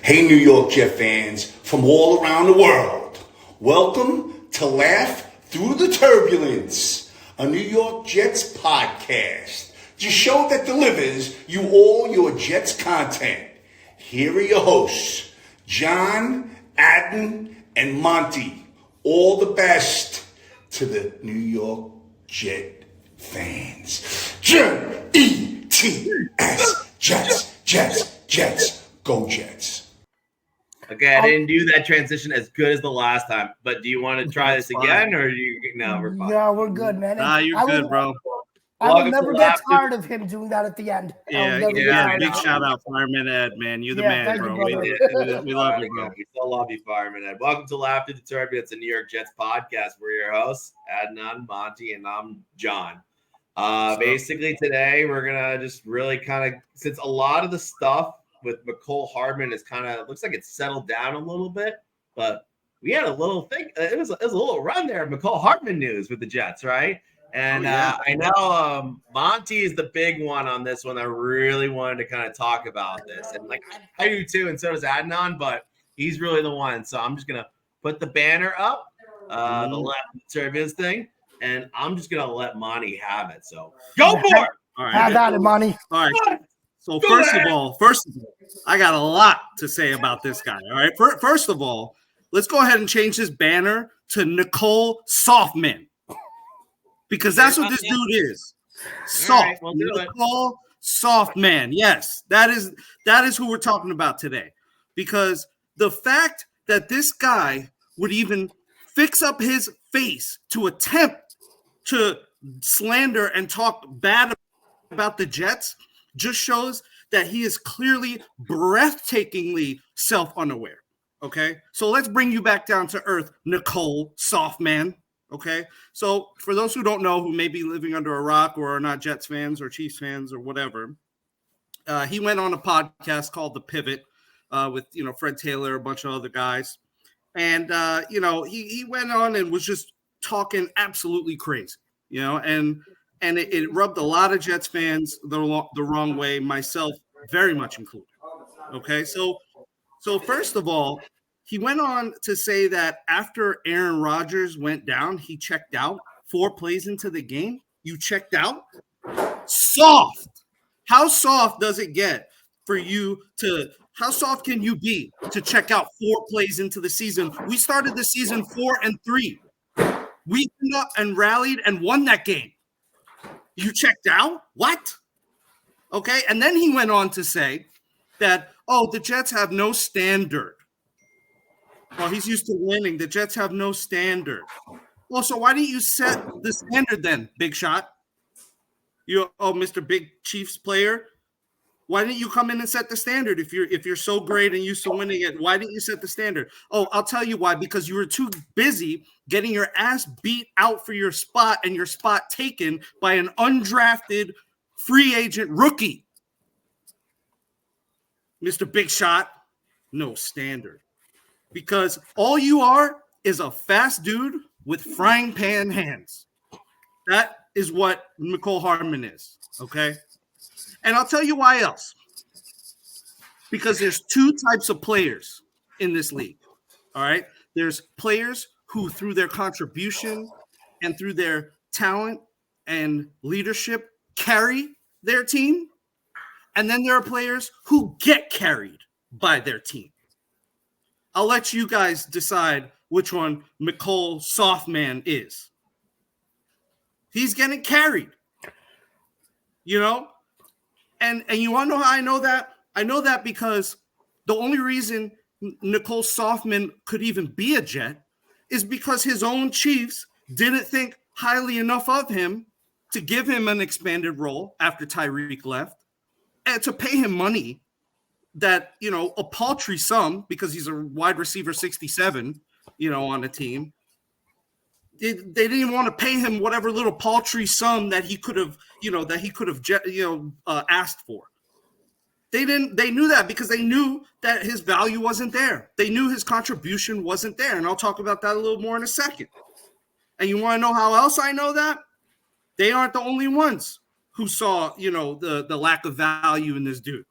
Hey, New York Jet fans from all around the world. Welcome to Laugh Through the Turbulence, a New York Jets podcast, the show that delivers you all your Jets content. Here are your hosts, John, Adden, and Monty. All the best to the New York Jet fans. J-E-T-S, Jets, Jets, Jets, go Jets. Okay, I didn't do that transition as good as the last time, but do you want to try this again, or we're fine? No, we're good, man. Nah, you're good, bro. I will never get tired of him doing that at the end. Yeah, big shout out, Fireman Ed, man. You're the man, bro. We love you, bro. We still love you, Fireman Ed. Welcome to Laugh Through the Turbulence, a New York Jets podcast. We're your hosts, Adnan, Monty, and I'm John. Basically, today we're gonna just really kind of, since a lot of the stuff with Mecole Hardman is kind of looks like it's settled down a little bit, but we had a little thing. It was a little run there of Mecole Hardman news with the Jets, right? And I know Monty is the big one on this one. I really wanted to kind of talk about this, and like I do too, and so does Adnan, but he's really the one. So I'm just gonna put the banner up, the Laugh Through the Turbulence thing, and I'm just gonna let Monty have it. So go for it. All right, have that, Monty. All right. So first of all, I got a lot to say about this guy. All right. First of all, let's go ahead and change this banner to Mecole Softman, because that's what this dude is. Soft. Right, Mecole Softman. Yes, that is who we're talking about today. Because the fact that this guy would even fix up his face to attempt to slander and talk bad about the Jets just shows that he is clearly breathtakingly self-unaware, okay? So let's bring you back down to earth, Mecole Softman, okay? So for those who don't know, who may be living under a rock or are not Jets fans or Chiefs fans or whatever, he went on a podcast called The Pivot with, Fred Taylor, a bunch of other guys. And, he went on and was just talking absolutely crazy, and it rubbed a lot of Jets fans the wrong way, myself very much included. Okay, so first of all, he went on to say that after Aaron Rodgers went down, he checked out 4 plays into the game. You checked out? Soft. How soft does it get for you to – how soft can you be to check out 4 plays into the season? We started the season 4-3. We came up and rallied and won that game. You checked out? What? Okay. And then he went on to say that, the Jets have no standard. Well, he's used to winning. The Jets have no standard. Well, so why didn't you set the standard then, Big Shot? Mr. Big Chiefs player. Why didn't you come in and set the standard if you're so great and used to winning it? Why didn't you set the standard? Oh, I'll tell you why. Because you were too busy getting your ass beat out for your spot and your spot taken by an undrafted free agent rookie. Mr. Big Shot, no standard. Because all you are is a fast dude with frying pan hands. That is what Mecole Hardman is, okay? And I'll tell you why else. Because there's 2 types of players in this league, all right? There's players who, through their contribution and through their talent and leadership, carry their team. And then there are players who get carried by their team. I'll let you guys decide which one Mecole Softman is. He's getting carried, And you want to know how I know that? I know that because the only reason Mecole Softman could even be a Jet is because his own Chiefs didn't think highly enough of him to give him an expanded role after Tyreek left and to pay him money that, a paltry sum because he's a wide receiver 67, on a team. They didn't even want to pay him whatever little paltry sum that he could have, asked for. They knew that because they knew that his value wasn't there. They knew his contribution wasn't there. And I'll talk about that a little more in a second. And you want to know how else I know that? They aren't the only ones who saw, the lack of value in this dude.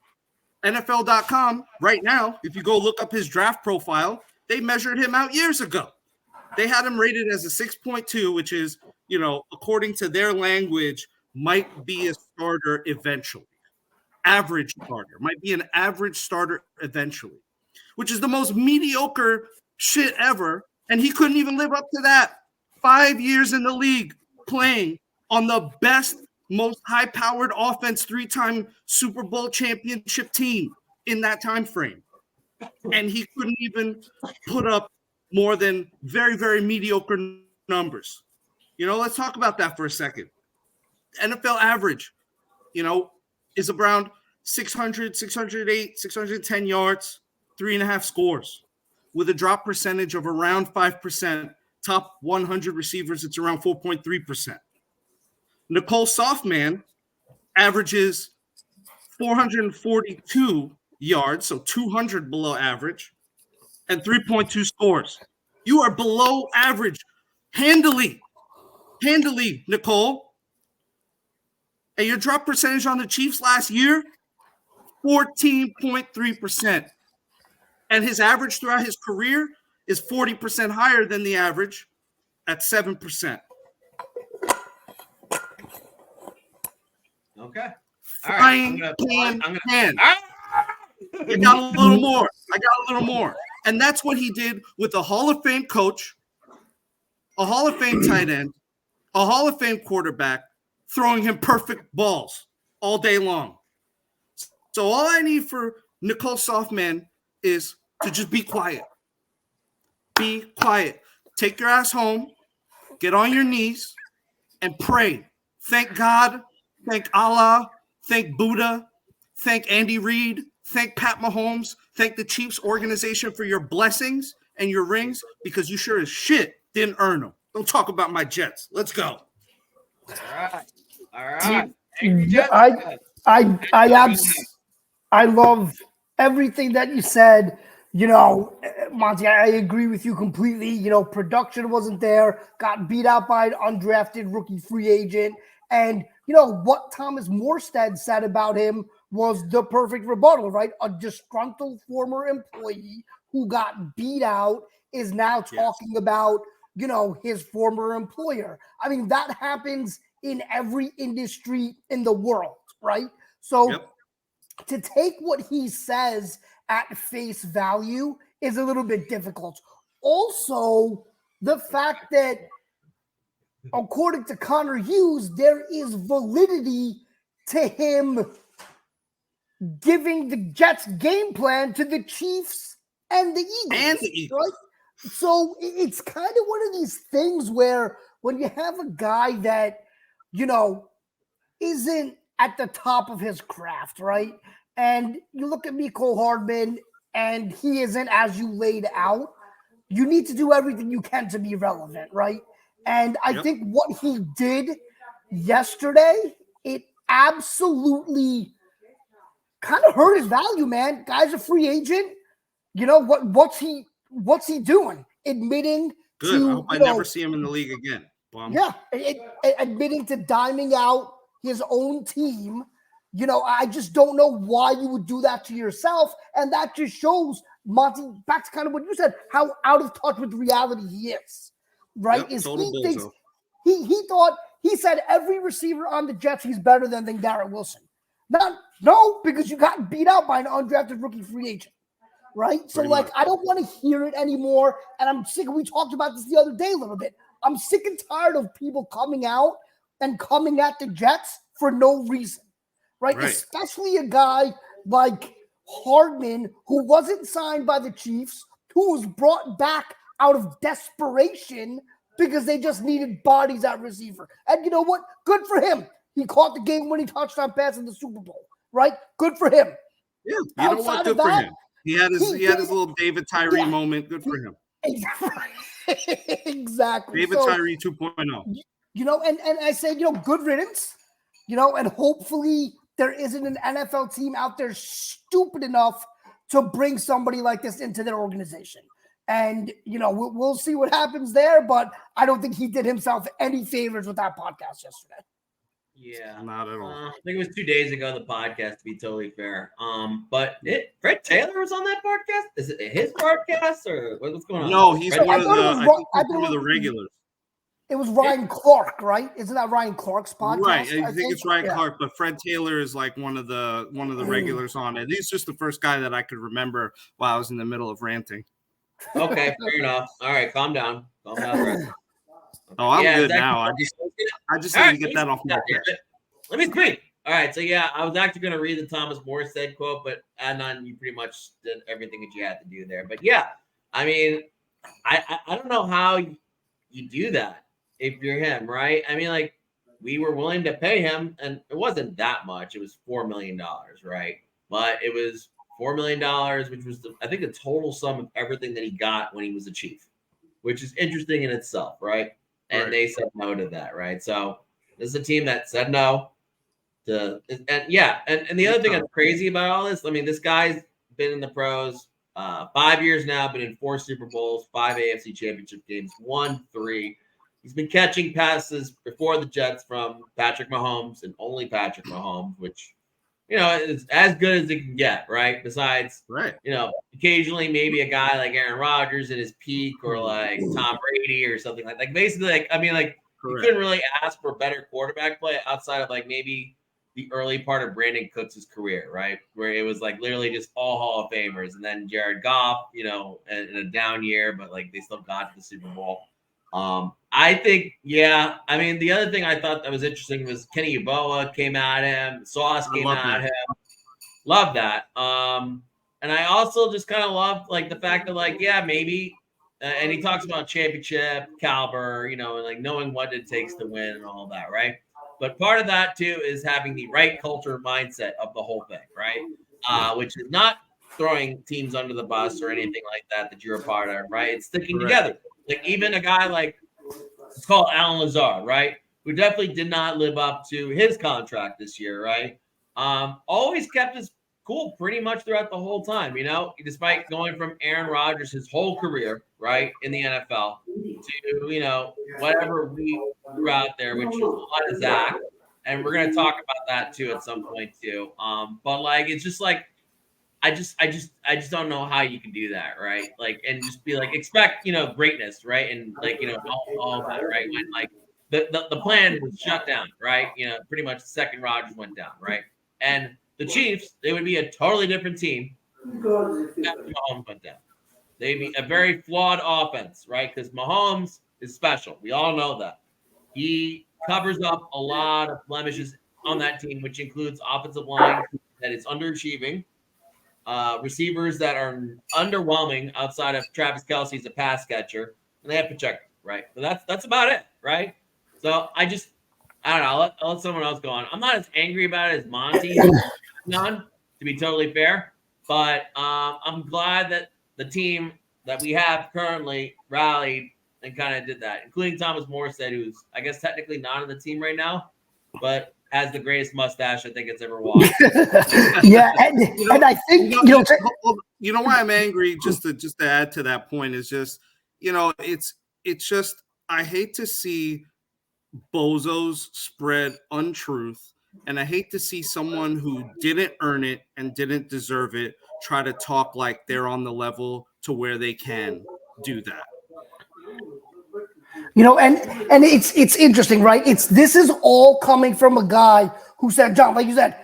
NFL.com right now, if you go look up his draft profile, they measured him out years ago. They had him rated as a 6.2, which is, according to their language, might be a starter eventually. Average starter. Might be an average starter eventually, which is the most mediocre shit ever. And he couldn't even live up to that. 5 years in the league playing on the best, most high-powered offense, 3-time Super Bowl championship team in that time frame. And he couldn't even put up more than very, very mediocre numbers. Let's talk about that for a second. NFL average, is around 600, 608, 610 yards, 3.5 scores, with a drop percentage of around 5%. Top 100 receivers, it's around 4.3%. Mecole Hardman averages 442 yards, so 200 below average, and 3.2 scores. You are below average handily, Mecole. And your drop percentage on the Chiefs last year, 14.3%. And his average throughout his career is 40% higher than the average at 7%. Okay. Frying pan hand. I got a little more. And that's what he did with a Hall of Fame coach, a Hall of Fame tight end, a Hall of Fame quarterback, throwing him perfect balls all day long. So all I need for Mecole Hardman is to just be quiet. Be quiet. Take your ass home, get on your knees, and pray. Thank God, thank Allah, thank Buddha, thank Andy Reid, thank Pat Mahomes, thank the Chiefs organization for your blessings and your rings, because you sure as shit didn't earn them. Don't talk about my Jets. Let's go. All right. I love everything that you said. Monty, I agree with you completely. Production wasn't there, got beat out by an undrafted rookie free agent. And, what Thomas Morstead said about him was the perfect rebuttal, right? A disgruntled former employee who got beat out is now talking about, his former employer. I mean, that happens in every industry in the world, right? So to take what he says at face value is a little bit difficult. Also, the fact that, according to Connor Hughes, there is validity to him giving the Jets game plan to the Chiefs and the Eagles. Right? So it's kind of one of these things where when you have a guy that, isn't at the top of his craft, right? And you look at Mecole Hardman and he isn't as you laid out, you need to do everything you can to be relevant, right? And I think what he did yesterday, it absolutely kind of hurt his value, man. Guy's a free agent. What's he doing? Admitting Good. to I hope I never see him in the league again. Bum. Yeah, admitting to diming out his own team. I just don't know why you would do that to yourself. And that just shows, Monty, back to kind of what you said, how out of touch with reality he is. Right? He thinks he said every receiver on the Jets he's better than Garrett Wilson. No, because you got beat out by an undrafted rookie free agent. Right? So, I don't want to hear it anymore. And I'm sick. We talked about this the other day a little bit. I'm sick and tired of people coming out and coming at the Jets for no reason. Right? Especially a guy like Hardman, who wasn't signed by the Chiefs, who was brought back out of desperation because they just needed bodies at receiver. And you know what? Good for him. He caught the game-winning touchdown pass in the Super Bowl. Right? Good for him. Yeah, you know what? Good for him. He had his little David Tyree moment. Good for him. Exactly. David Tyree 2.0. And I say, good riddance, and hopefully there isn't an NFL team out there stupid enough to bring somebody like this into their organization. And, we'll see what happens there, but I don't think he did himself any favors with that podcast yesterday. Yeah, Not at all. I think it was 2 days ago the podcast. To be totally fair, but Fred Taylor was on that podcast. Is it his podcast or what's going on? No, he's Fred, one of the. I think I he's thought one of it the was- regulars. It was Ryan Clark, right? Isn't that Ryan Clark's podcast? Right, I think it's Ryan Yeah. Clark, but Fred Taylor is like one of the regulars on it. He's just the first guy that I could remember while I was in the middle of ranting. Okay, fair enough. All right, calm down. Calm down. Fred. Oh, I'm Yeah, good exactly. now. I just All need right, to get that off my chest. Let me speak. All right, so yeah, I was actually going to read the Thomas Morstead quote, but Adnan, you pretty much did everything that you had to do there. But yeah, I mean, I don't know how you do that if you're him, right? I mean, like, we were willing to pay him, and it wasn't that much. It was $4 million, right? But it was $4 million, which was, I think, the total sum of everything that he got when he was a Chief, which is interesting in itself, right? And Right. they said no to that, right? So this is a team that said no. And the other thing that's crazy about all this, I mean, this guy's been in the pros 5 years now, been in 4 Super Bowls, 5 AFC Championship games, won 3. He's been catching passes before the Jets from Patrick Mahomes and only Patrick Mahomes, which, you know, is as good as it can get, right? Besides, Right. you know, occasionally maybe a guy like Aaron Rodgers at his peak or like Tom Brady or something like that. Basically, like, I mean, like, you couldn't really ask for better quarterback play outside of like maybe the early part of Brandon Cooks' career, right? Where it was like literally just all Hall of Famers. And then Jared Goff, you know, in a down year, but like they still got to the Super Bowl. I think, yeah. I mean, the other thing I thought that was interesting was Kenny Yeboah came at him, Sauce came at him. Love that. And I also just kind of love like the fact that like, yeah, maybe, and he talks about championship caliber, you know, and like knowing what it takes to win and all that, right? But part of that too is having the right culture mindset of the whole thing, right? Which is not throwing teams under the bus or anything like that you're a part of, right? It's sticking together. Like even a guy like, it's called Alan Lazard, right? Who definitely did not live up to his contract this year, right? Always kept his cool pretty much throughout the whole time, you know, despite going from Aaron Rodgers his whole career, right, in the NFL to, you know, whatever we threw out there, which was a lot of Zach. And we're going to talk about that too at some point too. But like, it's just like, I just don't know how you can do that, right? Like, and just be like, expect, you know, greatness, right? And like, you know, all that, right? When like the plan was shut down, right? You know, pretty much the second Rodgers went down, right? And the Chiefs, they would be a totally different team after Mahomes went down. They'd be a very flawed offense, right? Because Mahomes is special. We all know that. He covers up a lot of blemishes on that team, which includes offensive line that is underachieving, receivers that are underwhelming outside of Travis Kelce's a pass catcher, and they have Pacheco, right? But that's about it, right? So I don't know. I'll let someone else go on. I'm not as angry about it as Monty, none, to be totally fair. But I'm glad that the team that we have currently rallied and kind of did that, including Thomas Morstead, who's, I guess, technically not on the team right now, but has the greatest mustache I think it's ever walked. Yeah, and I think, you know why I'm angry, just to add to that point, is just, you know, it's just, I hate to see bozos spread untruth, and I hate to see someone who didn't earn it and didn't deserve it try to talk like they're on the level to where they can do that. You know, and it's interesting, right? This is all coming from a guy who said, John, like you said,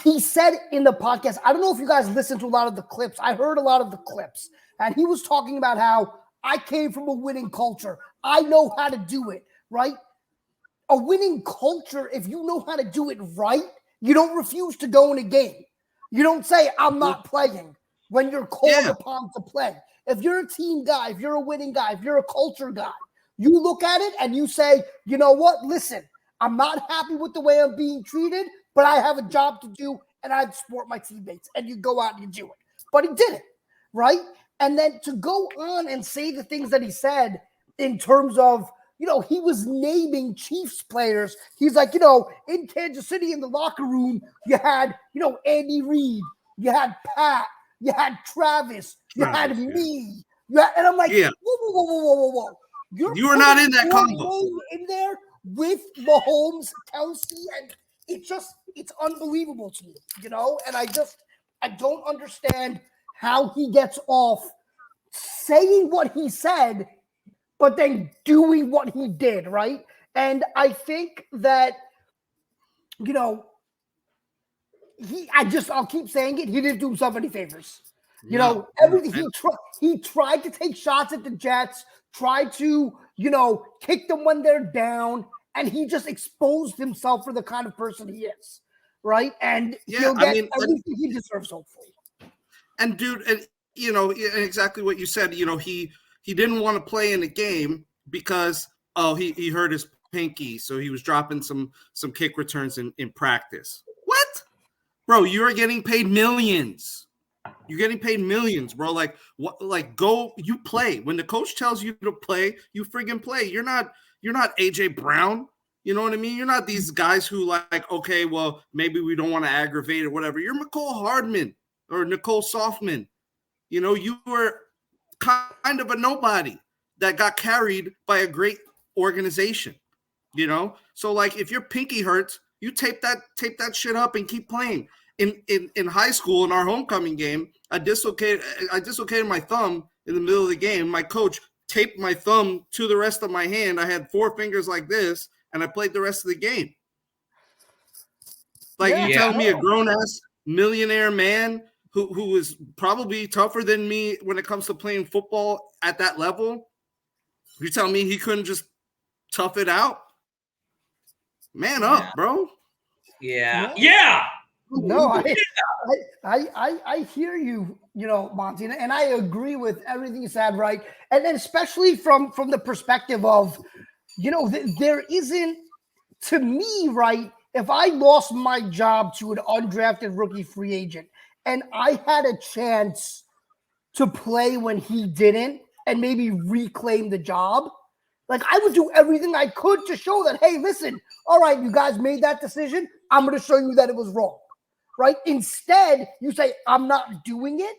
he said in the podcast, I don't know if you guys listened to a lot of the clips. I heard a lot of the clips, and he was talking about how I came from a winning culture. I know how to do it, right? A winning culture, if you know how to do it right, you don't refuse to go in a game. You don't say, I'm not playing when you're called upon to play. If you're a team guy, if you're a winning guy, if you're a culture guy, you look at it and you say, you know what? Listen, I'm not happy with the way I'm being treated, but I have a job to do and I support my teammates. And you go out and you do it. But he did it, right? And then to go on and say the things that he said in terms of, you know, he was naming Chiefs players. He's like, you know, in Kansas City in the locker room, you had, you know, Andy Reid, you had Pat, you had Travis, you had me. And I'm like, whoa. You were not in that combo in there with Mahomes, Kelsey, and it's unbelievable to me, and I don't understand how he gets off saying what he said, but then doing what he did, right? And I think that, I'll keep saying it. He didn't do himself any favors. Everything he tried to take shots at the Jets, tried to, kick them when they're down, and he just exposed himself for the kind of person he is, right? And he'll get everything he deserves, hopefully. And dude, and exactly what you said. He didn't want to play in the game because he hurt his pinky, so he was dropping some kick returns in practice. What, bro? You are getting paid millions. You're getting paid millions, bro. Like what? Like go, you play. When the coach tells you to play, you friggin' play. You're not AJ Brown. You know what I mean? You're not these guys who like, okay, well, maybe we don't want to aggravate or whatever. You're Mecole Hardman or Nicole Softman. You were kind of a nobody that got carried by a great organization. So like if your pinky hurts, you tape that shit up and keep playing. In high school, in our homecoming game, I dislocated my thumb in the middle of the game. My coach taped my thumb to the rest of my hand. I had 4 fingers like this, and I played the rest of the game. Like you telling me a grown-ass millionaire man who is probably tougher than me when it comes to playing football at that level, you're telling me he couldn't just tough it out? Man up, bro. Yeah. No, I hear you, Monty, and I agree with everything you said, right? And then especially from the perspective of, there isn't, to me, right, if I lost my job to an undrafted rookie free agent and I had a chance to play when he didn't and maybe reclaim the job, like I would do everything I could to show that, hey, listen, all right, you guys made that decision. I'm going to show you that it was wrong. Right? Instead, you say, I'm not doing it.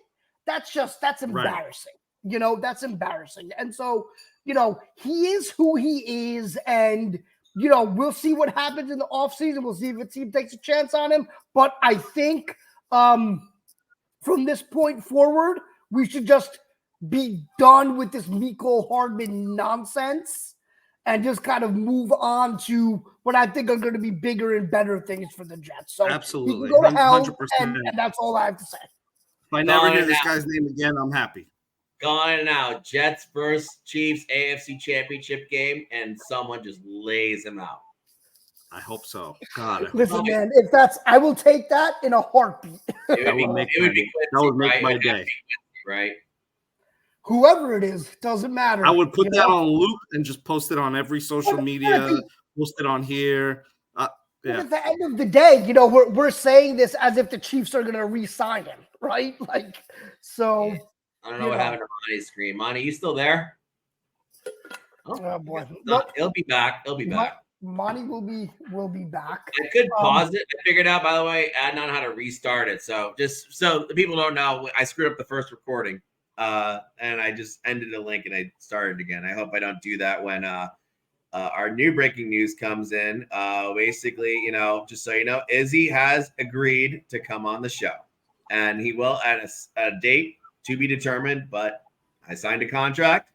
That's embarrassing. Right. That's embarrassing. And so, he is who he is. And, we'll see what happens in the offseason. We'll see if a team takes a chance on him. But I think from this point forward, we should just be done with this Mecole Hardman nonsense and just kind of move on to what I think are going to be bigger and better things for the Jets. So absolutely, he can go to hell, 100%. and that's all I have to say. If I never hear this guy's name again, I'm happy. Going now, Jets versus Chiefs AFC Championship game, and someone just lays him out. I hope so. God, listen, man, if that's, I will take that in a heartbeat. It would make my day, right? Whoever it is, doesn't matter. I would put that on loop and just post it on every social media, post it on here. Yeah. At the end of the day, we're saying this as if the Chiefs are going to re-sign him, right? Like, so. I don't know what happened to Monty's screen. Monty, you still there? Oh boy. He'll be back. He'll be back. Monty will be back. I could pause it. I figured out, by the way, Adnan, how to restart it. So just so the people don't know, I screwed up the first recording. And I just ended a link and I started again. I hope I don't do that when our new breaking news comes in. Basically, just so you know, Izzy has agreed to come on the show, and he will at a date to be determined. But I signed a contract,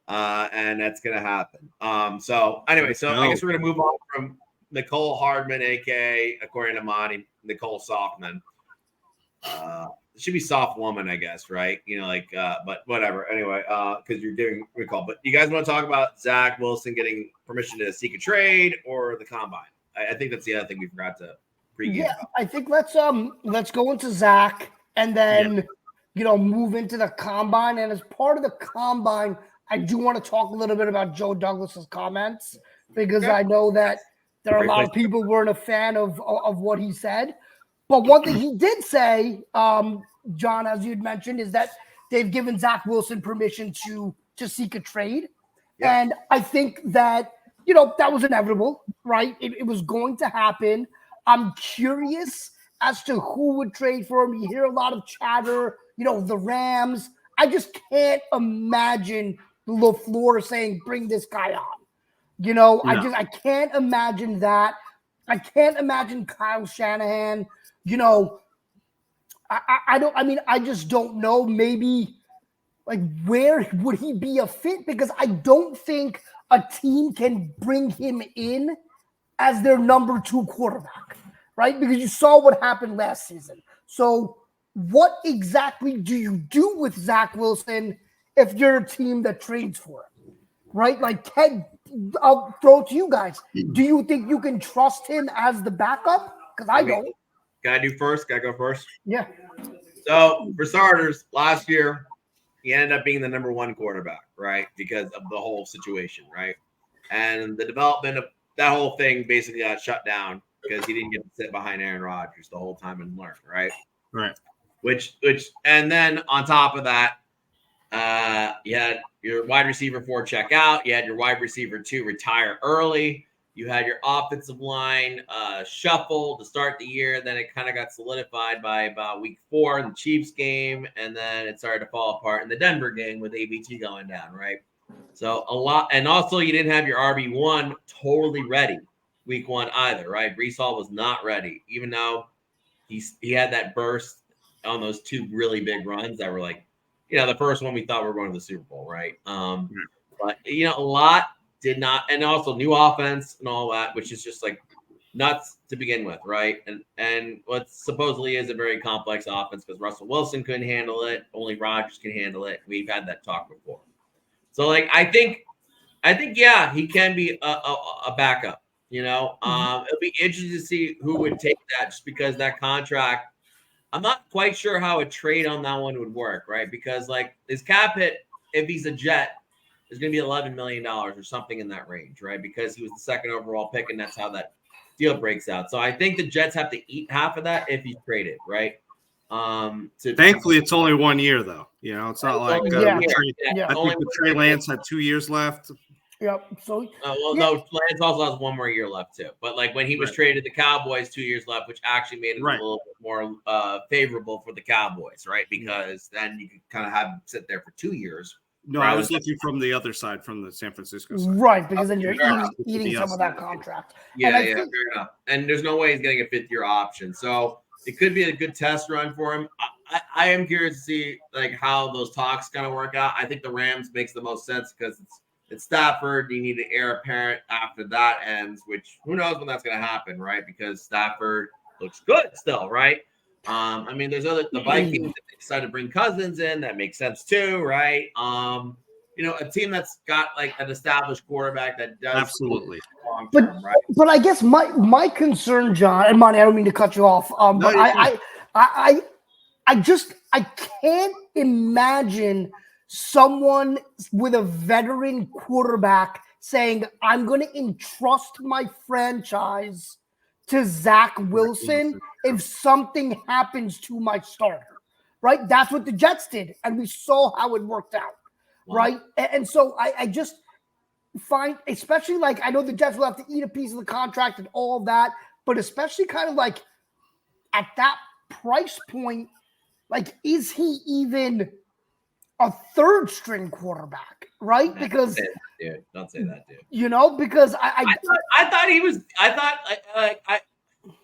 and that's gonna happen. So anyway, I guess we're gonna move on from Mecole Hardman, aka according to Monty, Nicole Softman. It should be soft woman, I guess, right? But whatever. Anyway, because you're doing recall. But you guys want to talk about Zach Wilson getting permission to seek a trade or the combine? I think that's the other thing we forgot to pregame. Yeah, I think let's go into Zach and then move into the combine. And as part of the combine, I do want to talk a little bit about Joe Douglas's comments because I know that there are a lot of people who weren't a fan of what he said. But one thing he did say, John, as you'd mentioned, is that they've given Zach Wilson permission to seek a trade. Yeah. And I think that, that was inevitable, right? It was going to happen. I'm curious as to who would trade for him. You hear a lot of chatter, the Rams. I just can't imagine LaFleur saying, bring this guy on. You know, No. I can't imagine that. I can't imagine Kyle Shanahan. You know, I just don't know. Maybe like where would he be a fit? Because I don't think a team can bring him in as their number 2 quarterback, right? Because you saw what happened last season. So what exactly do you do with Zach Wilson if you're a team that trades for him, right? Like, Ted, I'll throw it to you guys. Do you think you can trust him as the backup? Because I don't. Gotta go first. Yeah. So for starters, last year he ended up being the number 1 quarterback, right? Because of the whole situation, right? And the development of that whole thing basically got shut down because he didn't get to sit behind Aaron Rodgers the whole time and learn, right? Right. And then on top of that, you had your wide receiver 4 check out. You had your wide receiver 2 retire early. You had your offensive line shuffle to start the year. Then it kind of got solidified by about week 4 in the Chiefs game. And then it started to fall apart in the Denver game with ABT going down, right? So a lot. And also you didn't have your RB1 totally ready week 1 either, right? Breece Hall was not ready, even though he had that burst on those 2 really big runs that were like, the first one we thought we were going to the Super Bowl, right? But a lot did not, and also new offense and all that, which is just like nuts to begin with, right? And what supposedly is a very complex offense because Russell Wilson couldn't handle it, only Rodgers can handle it. We've had that talk before. So like I think yeah, he can be a backup. It'll be interesting to see who would take that, just because that contract. I'm not quite sure how a trade on that one would work, right? Because like his cap hit, if he's a Jet, is going to be $11 million or something in that range, right? Because he was the 2nd overall pick, and that's how that deal breaks out. So I think the Jets have to eat half of that if he's traded, right? Thankfully, it's only 1 year, though. It's not like I think the Trey Lance had 2 years left. Yep. So no, Lance also has 1 more year left too. But like when he was traded to the Cowboys, 2 years left, which actually made it a little bit more favorable for the Cowboys, right? Because then you could kind of have him sit there for 2 years. No, I was looking from the other side, from the San Francisco side. Right, because then you're eating some of that contract. Yeah, fair enough. And there's no way he's getting a 5th-year option. So it could be a good test run for him. I am curious to see like how those talks kind of work out. I think the Rams makes the most sense because it's Stafford. You need an heir apparent after that ends, which who knows when that's going to happen, right? Because Stafford looks good still, right? There's the Vikings that decided to bring Cousins in. That makes sense too, right? A team that's got like an established quarterback that does absolutely long term, right? But I guess my concern, John, and Monty, I don't mean to cut you off, but I can't imagine someone with a veteran quarterback saying, I'm going to entrust my franchise to Zach Wilson if something happens to my starter, right? That's what the Jets did, and we saw how it worked out, right? And so I just find, especially like, I know the Jets will have to eat a piece of the contract and all of that, but especially kind of like at that price point, like, is he even a 3rd string quarterback, right? Because don't say that, dude. Because I thought he was.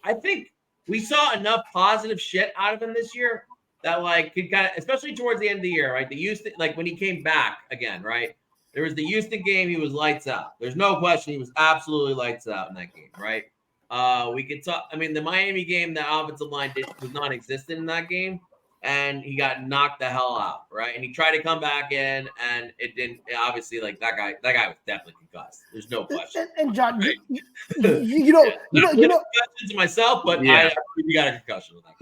I think we saw enough positive shit out of him this year that like could kind of, especially towards the end of the year, right? The Houston, like when he came back again, right? There was the Houston game. He was lights out. There's no question. He was absolutely lights out in that game, right? We could talk. The Miami game, the offensive line was non-existent in that game. And he got knocked the hell out, right? And he tried to come back in, and it didn't. Obviously, like that guy was definitely concussed. There's no question. And John, right? you know, concussions myself, but I got a concussion with that.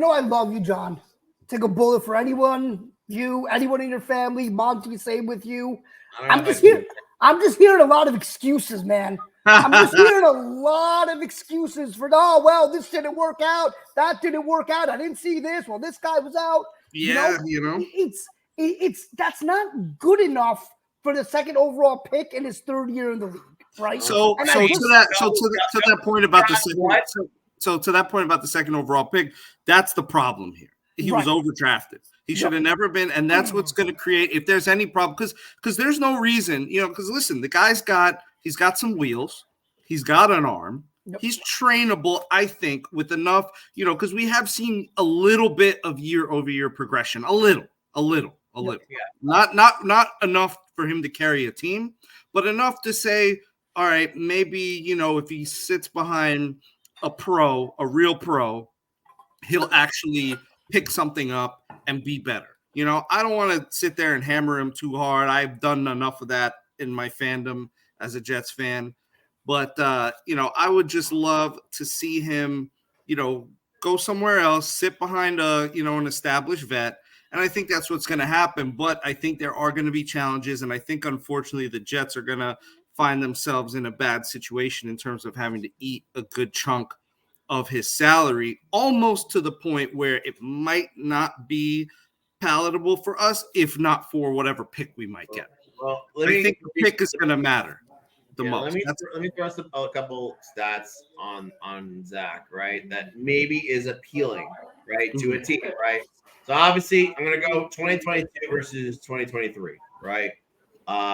I love you, John. Take a bullet for anyone in your family. Monty, same with you. I'm just hearing a lot of excuses, man. I'm just hearing a lot of excuses for, this didn't work out. That didn't work out. I didn't see this. Well, this guy was out. Yeah, It's that's not good enough for the 2nd overall pick in his 3rd year in the league, right? To that point about the 2nd overall pick, that's the problem here. He was overdrafted. He should have never been, and that's what's going to create, if there's any problem, because there's no reason, because listen, the guy's he's got some wheels, he's got an arm, he's trainable, I think, with enough, because we have seen a little bit of year-over-year progression, a little, yeah. Not enough for him to carry a team, but enough to say, all right, maybe, if he sits behind a real pro, he'll actually pick something up and be better. I don't want to sit there and hammer him too hard. I've done enough of that in my fandom as a Jets fan. But, I would just love to see him, go somewhere else, sit behind an established vet. And I think that's what's going to happen. But I think there are going to be challenges. And I think, unfortunately, the Jets are going to find themselves in a bad situation in terms of having to eat a good chunk of his salary, almost to the point where it might not be palatable for us, if not for whatever pick we might get. Well, I think the pick is going to matter the most. Let me throw a couple stats on Zach, right? That maybe is appealing, right, to a team, right? So obviously, I'm going to go 2022 versus 2023, right?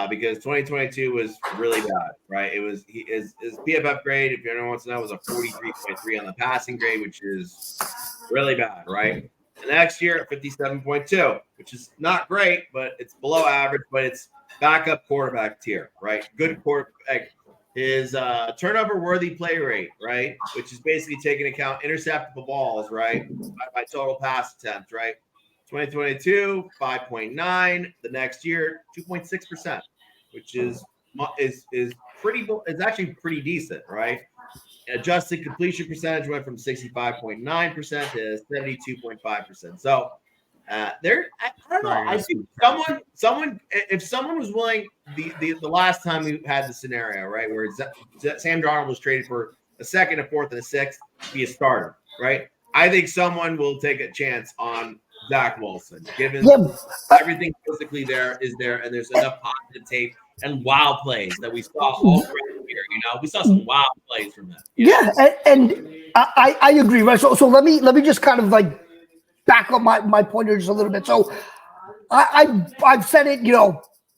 Because 2022 was really bad, right? It was his PFF grade, if anyone wants to know, was a 43.3 on the passing grade, which is really bad, right? The next year, 57.2, which is not great, but it's below average, but it's backup quarterback tier, right? Good quarterback. His turnover-worthy play rate, right, which is basically taking account interceptable balls, right, by total pass attempt, right? 2022, 5.9. The next year, 2.6%, which is pretty. It's actually pretty decent, right? Adjusted completion percentage went from 65.9% to 72.5%. So I don't know. I think if someone was willing, the last time we had the scenario, right, where Sam Darnold was traded for a second, a fourth, and a sixth to be a starter, right? I think someone will take a chance on Zach Wilson, given everything physically is there, and there's enough positive tape and wow plays that we saw all throughout the year. We saw some wow plays from them. Yeah, and I agree, right? So let me just kind of like back up my pointer just a little bit. So I've said it,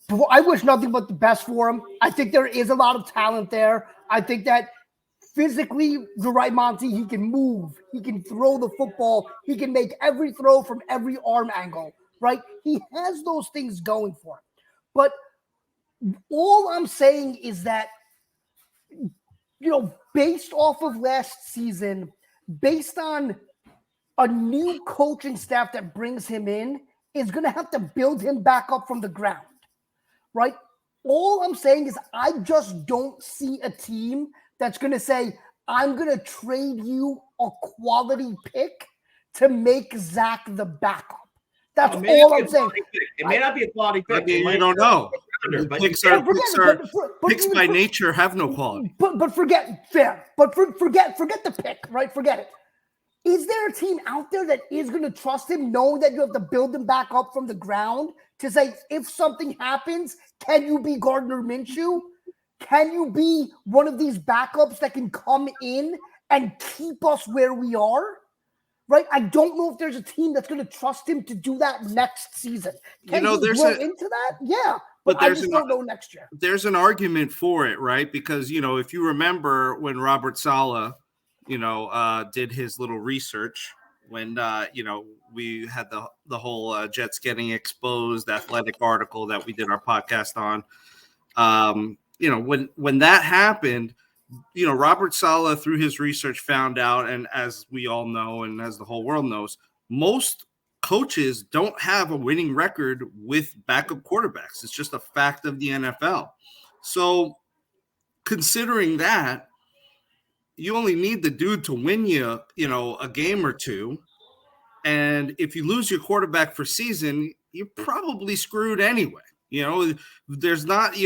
before, I wish nothing but the best for him. I think there is a lot of talent there. I think that physically, you're right, Monty. He can move. He can throw the football. He can make every throw from every arm angle, right? He has those things going for him. But all I'm saying is that, based off of last season, based on a new coaching staff that brings him in, is going to have to build him back up from the ground, right? All I'm saying is I just don't see a team that's going to say, I'm going to trade you a quality pick to make Zach the backup. That's all I'm saying. It may not be a quality pick. I don't know. Picks by nature have no quality. But forget the pick, right? Forget it. Is there a team out there that is going to trust him, knowing that you have to build him back up from the ground to say, if something happens, can you be Gardner Minshew? Can you be one of these backups that can come in and keep us where we are? Right? I don't know if there's a team that's going to trust him to do that next season. Can he grow into that? Yeah. But I just don't know next year. There's an argument for it, right? Because, if you remember when Robert Saleh, did his little research when, we had the whole Jets getting exposed athletic article that we did our podcast on. When that happened, Robert Saleh, through his research, found out, and as we all know, and as the whole world knows, most coaches don't have a winning record with backup quarterbacks. It's just a fact of the NFL. So considering that, you only need the dude to win you, a game or two. And if you lose your quarterback for season, you're probably screwed anyway. There's not,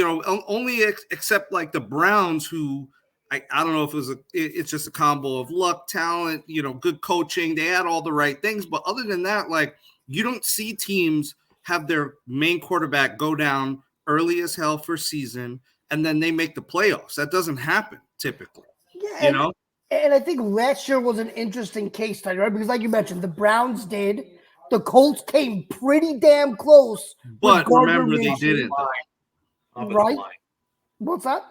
only except like the Browns, who I don't know if it's just a combo of luck, talent, good coaching. They had all the right things. But other than that, like, you don't see teams have their main quarterback go down early as hell for season, and then they make the playoffs. That doesn't happen typically. Yeah, and I think last year was an interesting case study, right? Because like you mentioned, the Browns did, the Colts came pretty damn close. But with Gardner remember, they Minshew, didn't. Offensive Right? line. What's that?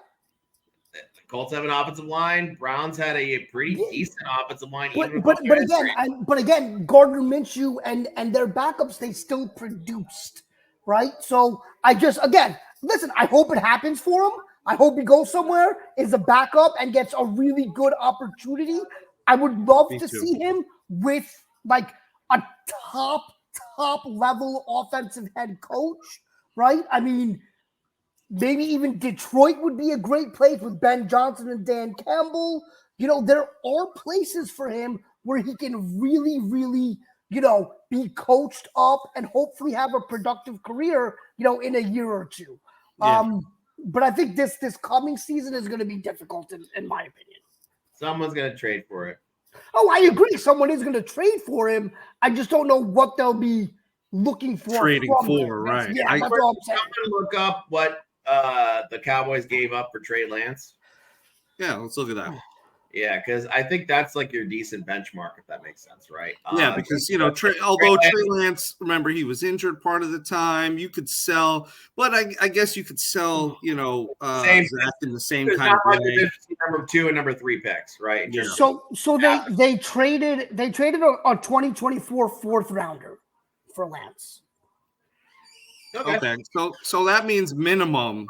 The Colts have an offensive line. Browns had a pretty decent offensive line. But again, Gardner Minshew and their backups, they still produced, right? So listen, I hope it happens for him. I hope he goes somewhere, is a backup, and gets a really good opportunity. I would love to see him with like a top level offensive head coach, right? I mean, maybe even Detroit would be a great place with Ben Johnson and Dan Campbell. There are places for him where he can really, really, be coached up and hopefully have a productive career, in a year or two. Yeah. But I think this coming season is going to be difficult, in my opinion. Someone's going to trade for it. Oh, I agree. Someone is going to trade for him. I just don't know what they'll be looking for. Trading from for, him. right. Yeah, that's all I'm saying. I'm going to look up what the Cowboys gave up for Trey Lance. Yeah, let's look at that. Yeah, because I think that's like your decent benchmark, if that makes sense, right? Yeah, because Trey Lance, remember, he was injured part of the time. You could sell, but I guess you could sell, Zach in the same kind of way. Number 2 and number 3 picks, right? Yeah. So they traded a 2024 fourth rounder for Lance. Okay. So that means minimum.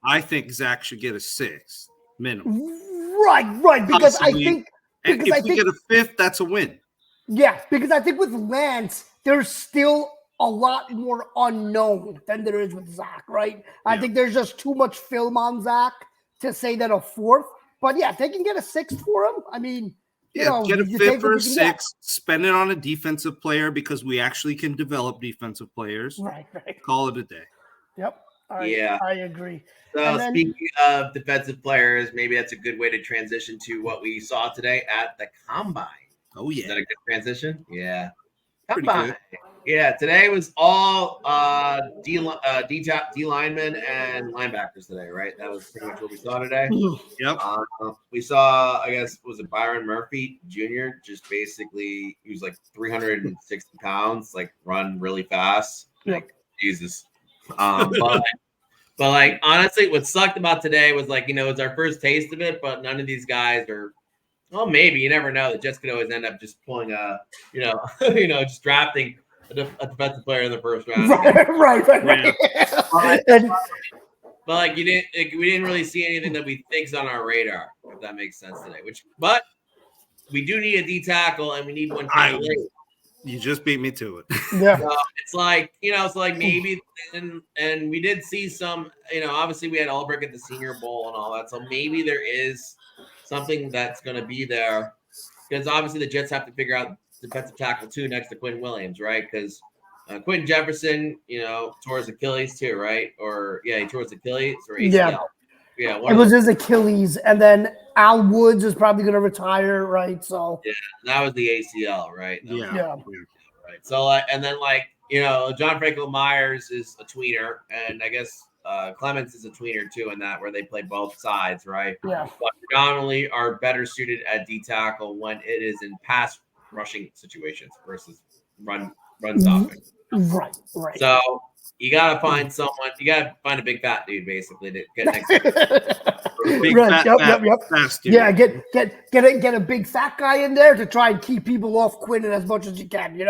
I think Zach should get a 6th minimum. Right. Because possibly, I think if we get a 5th, that's a win. Yeah, because I think with Lance, there's still a lot more unknown than there is with Zach, right? I think there's just too much film on Zach to say that a 4th. But yeah, if they can get a 6th for him, I mean, get a 5th or a 6th, spend it on a defensive player because we actually can develop defensive players. Right. Call it a day. Yep. I agree. So speaking of defensive players, maybe that's a good way to transition to what we saw today at the Combine. Oh, yeah. Is that a good transition? Yeah. Combine. Yeah, today was all D linemen and linebackers today, right? That was pretty much what we saw today. Yep. We saw, I guess, was it Byron Murphy Jr.? Just basically, he was like 360 pounds, like run really fast. Like, Jesus. But like, honestly, what sucked about today was like, it's our first taste of it, but none of these guys are. Well, maybe you never know. The Jets could always end up just pulling just drafting a defensive player in the first round. Right. But like we didn't really see anything that we think's on our radar, if that makes sense today. But we do need a D tackle, and we need one kind of late. You just beat me to it. Yeah. It's like, maybe, and we did see some, obviously we had Ulbrich at the Senior Bowl and all that. So maybe there is something that's going to be there, because obviously the Jets have to figure out defensive tackle too next to Quinn Williams, right? Because Quentin Jefferson, tore his Achilles too, right? He tore his Achilles or ACL. Yeah, it was his Achilles, and then Al Woods is probably going to retire, right? So that was the ACL, right? Yeah. Right. So and then John Franklin Myers is a tweener, and I guess Clements is a tweener too, in that where they play both sides, right? Yeah. But predominantly are better suited at D tackle when it is in pass rushing situations versus run stopping. Right. So you gotta find someone. You gotta find a big fat dude, basically, to get next to Big right. Fat dude. Yeah, get a big fat guy in there to try and keep people off Quinn as much as you can,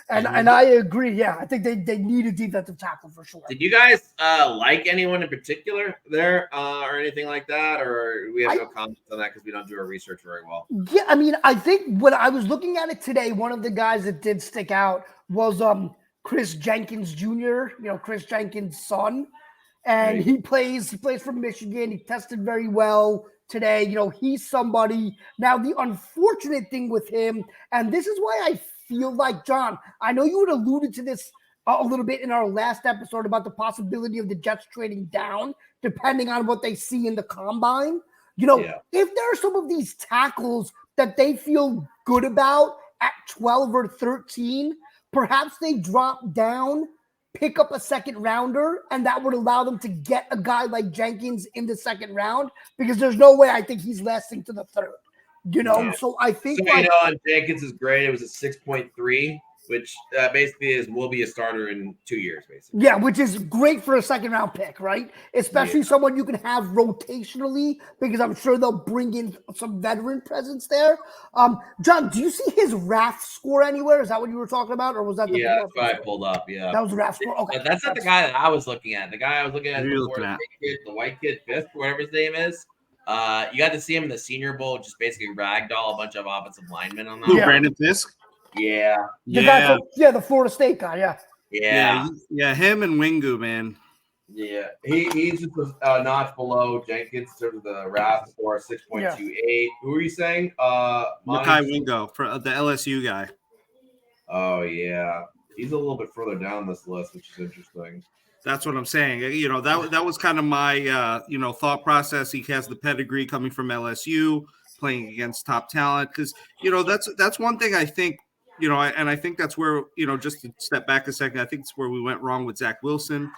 And I agree. Yeah, I think they need a defensive tackle for sure. Did you guys like anyone in particular there or anything like that? Or we have no comments on that because we don't do our research very well? Yeah, I mean, I think when I was looking at it today, one of the guys that did stick out was Chris Jenkins Jr., Chris Jenkins' son. And right. he plays for Michigan. He tested very well today. He's somebody. Now, the unfortunate thing with him, and this is why I feel like, John, I know you had alluded to this a little bit in our last episode about the possibility of the Jets trading down, depending on what they see in the combine. If there are some of these tackles that they feel good about at 12 or 13, perhaps they drop down, pick up a second rounder, and that would allow them to get a guy like Jenkins in the second round, because there's no way I think he's lasting to the third. So I think Jenkins is great. It was a 6.3. which basically will be a starter in 2 years, basically. Yeah, which is great for a second round pick, right? Especially someone you can have rotationally, because I'm sure they'll bring in some veteran presence there. John, do you see his RAF score anywhere? Is that what you were talking about, or was that the Yeah, that's what I pulled up. Yeah, that was the RAF score? Okay, but that's not the guy that I was looking at. The guy I was looking at Who are you before, looking at? the white kid Fisk, whatever his name is. You got to see him in the Senior Bowl, just basically ragdoll a bunch of offensive linemen on that. Who, Yeah. Brandon Fisk? Yeah, The guy from the Florida State guy, yeah. Him and Wingu, man. Yeah, he's just a notch below Jenkins in terms of the RAS score, 6.28. Who are you saying? Mekhi Wingo, for the LSU guy. Oh yeah, he's a little bit further down this list, which is interesting. That's what I'm saying. You know, that was kind of my thought process. He has the pedigree coming from LSU, playing against top talent, because that's one thing I think. And I think that's where, just to step back a second, I think it's where we went wrong with Zach Wilson.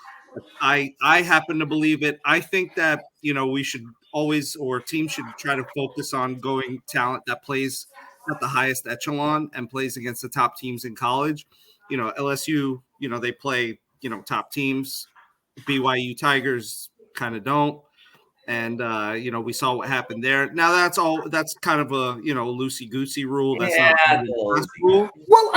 I happen to believe it. I think that, we should always, or teams should try to focus on going talent that plays at the highest echelon and plays against the top teams in college. LSU, they play, top teams. BYU Tigers kind of don't. And, we saw what happened there. Now that's kind of a, loosey-goosey rule. That's not a rule. Well,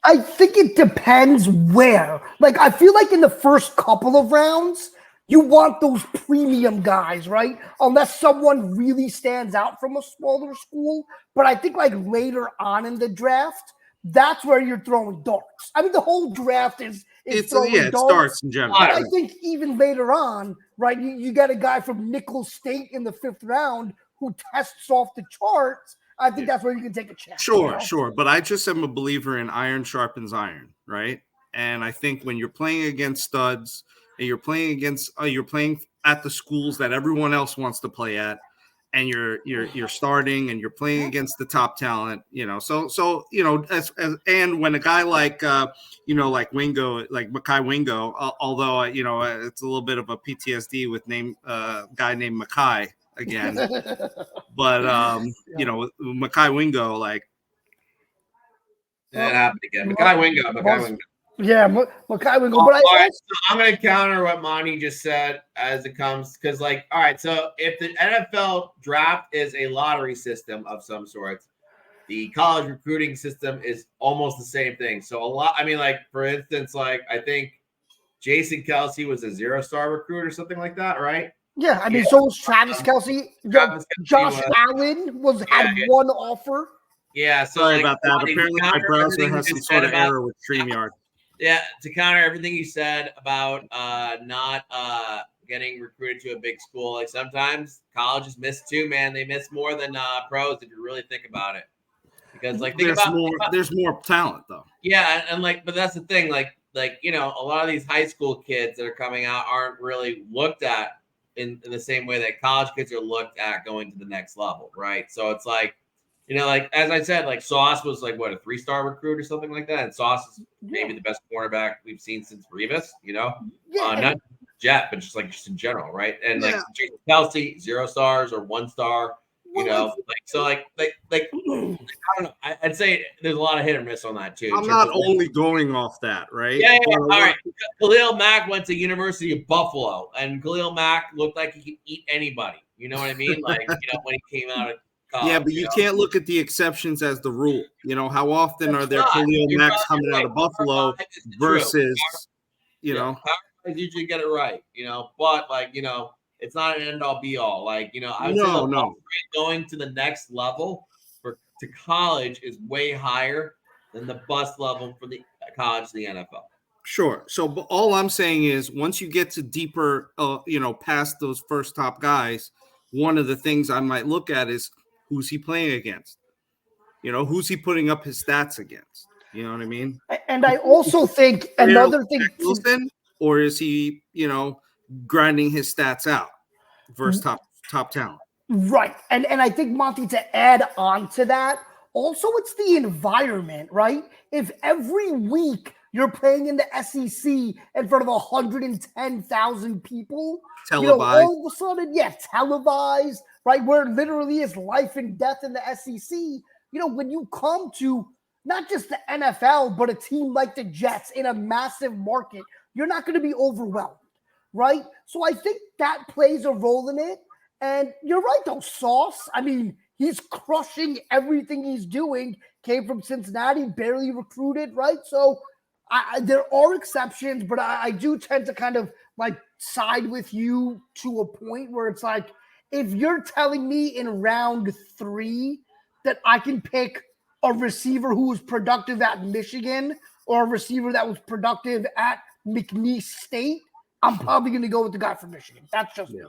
I think it depends where. Like, I feel like in the first couple of rounds, you want those premium guys, right? Unless someone really stands out from a smaller school. But I think like later on in the draft, that's where you're throwing darts. I mean, the whole draft is throwing it darts. starts in general. But I think even later on, right, you got a guy from Nicholls State in the 5th round who tests off the charts. I think that's where you can take a chance. Sure. But I just am a believer in iron sharpens iron, right? And I think when you're playing against studs and you're playing at the schools that everyone else wants to play at, and you're starting and you're playing against the top talent, so and when a guy like like Wingo, like Mekhi Wingo, although it's a little bit of a PTSD with guy named Mekhi again, but Mekhi Wingo, like that happened again. Mekhi Wingo. Yeah, Mekhi Wingo. But I'm going to counter what Monty just said as it comes, because, all right, so if the NFL draft is a lottery system of some sort, the college recruiting system is almost the same thing. So for instance, I think Jason Kelsey was a 0-star recruit or something like that, right? Yeah, I mean, so was Travis Kelsey. Josh Allen had one offer. Yeah, so sorry about that. Apparently, my browser has some sort of error with StreamYard. Yeah, to counter everything you said about not getting recruited to a big school, like sometimes colleges miss too, man. They miss more than pros if you really think about it. Because there's more talent though. Yeah, and but that's the thing, a lot of these high school kids that are coming out aren't really looked at in the same way that college kids are looked at going to the next level, right? So it's as I said, Sauce was a 3-star recruit or something like that. And Sauce is maybe the best cornerback we've seen since Revis, not Jet, but just in general, right? And Jason Kelsey, 0 stars or 1 star, I don't know. I'd say there's a lot of hit or miss on that too. I'm not only going off that, right? Yeah. All right. Khalil Mack went to University of Buffalo, and Khalil Mack looked like he could eat anybody. You know what I mean? When he came out of college, yeah, but you can't look at the exceptions as the rule. How often are there Khalil Macks coming out of Buffalo versus, Power guys usually get it right, but it's not an end all be all. I would say going to the next level to college is way higher than the bust level for the college to the NFL. Sure. So all I'm saying is once you get to deeper, past those first top guys, one of the things I might look at is who's he playing against? Who's he putting up his stats against? You know what I mean? And I also think another thing. Wilson, or is he, grinding his stats out versus top talent? Right. And I think, Monty, to add on to that, also it's the environment, right? If every week you're playing in the SEC in front of 110,000 people, televised. All of a sudden, televised, right? Where it literally is life and death in the SEC. When you come to, not just the NFL, but a team like the Jets in a massive market, you're not going to be overwhelmed, right? So I think that plays a role in it. And you're right, though, Sauce. I mean, he's crushing everything he's doing. Came from Cincinnati, barely recruited, right? So there are exceptions, but I do tend to kind of like side with you to a point where it's like, if you're telling me in round 3 that I can pick a receiver who was productive at Michigan or a receiver that was productive at McNeese State, I'm probably going to go with the guy from Michigan. That's just me.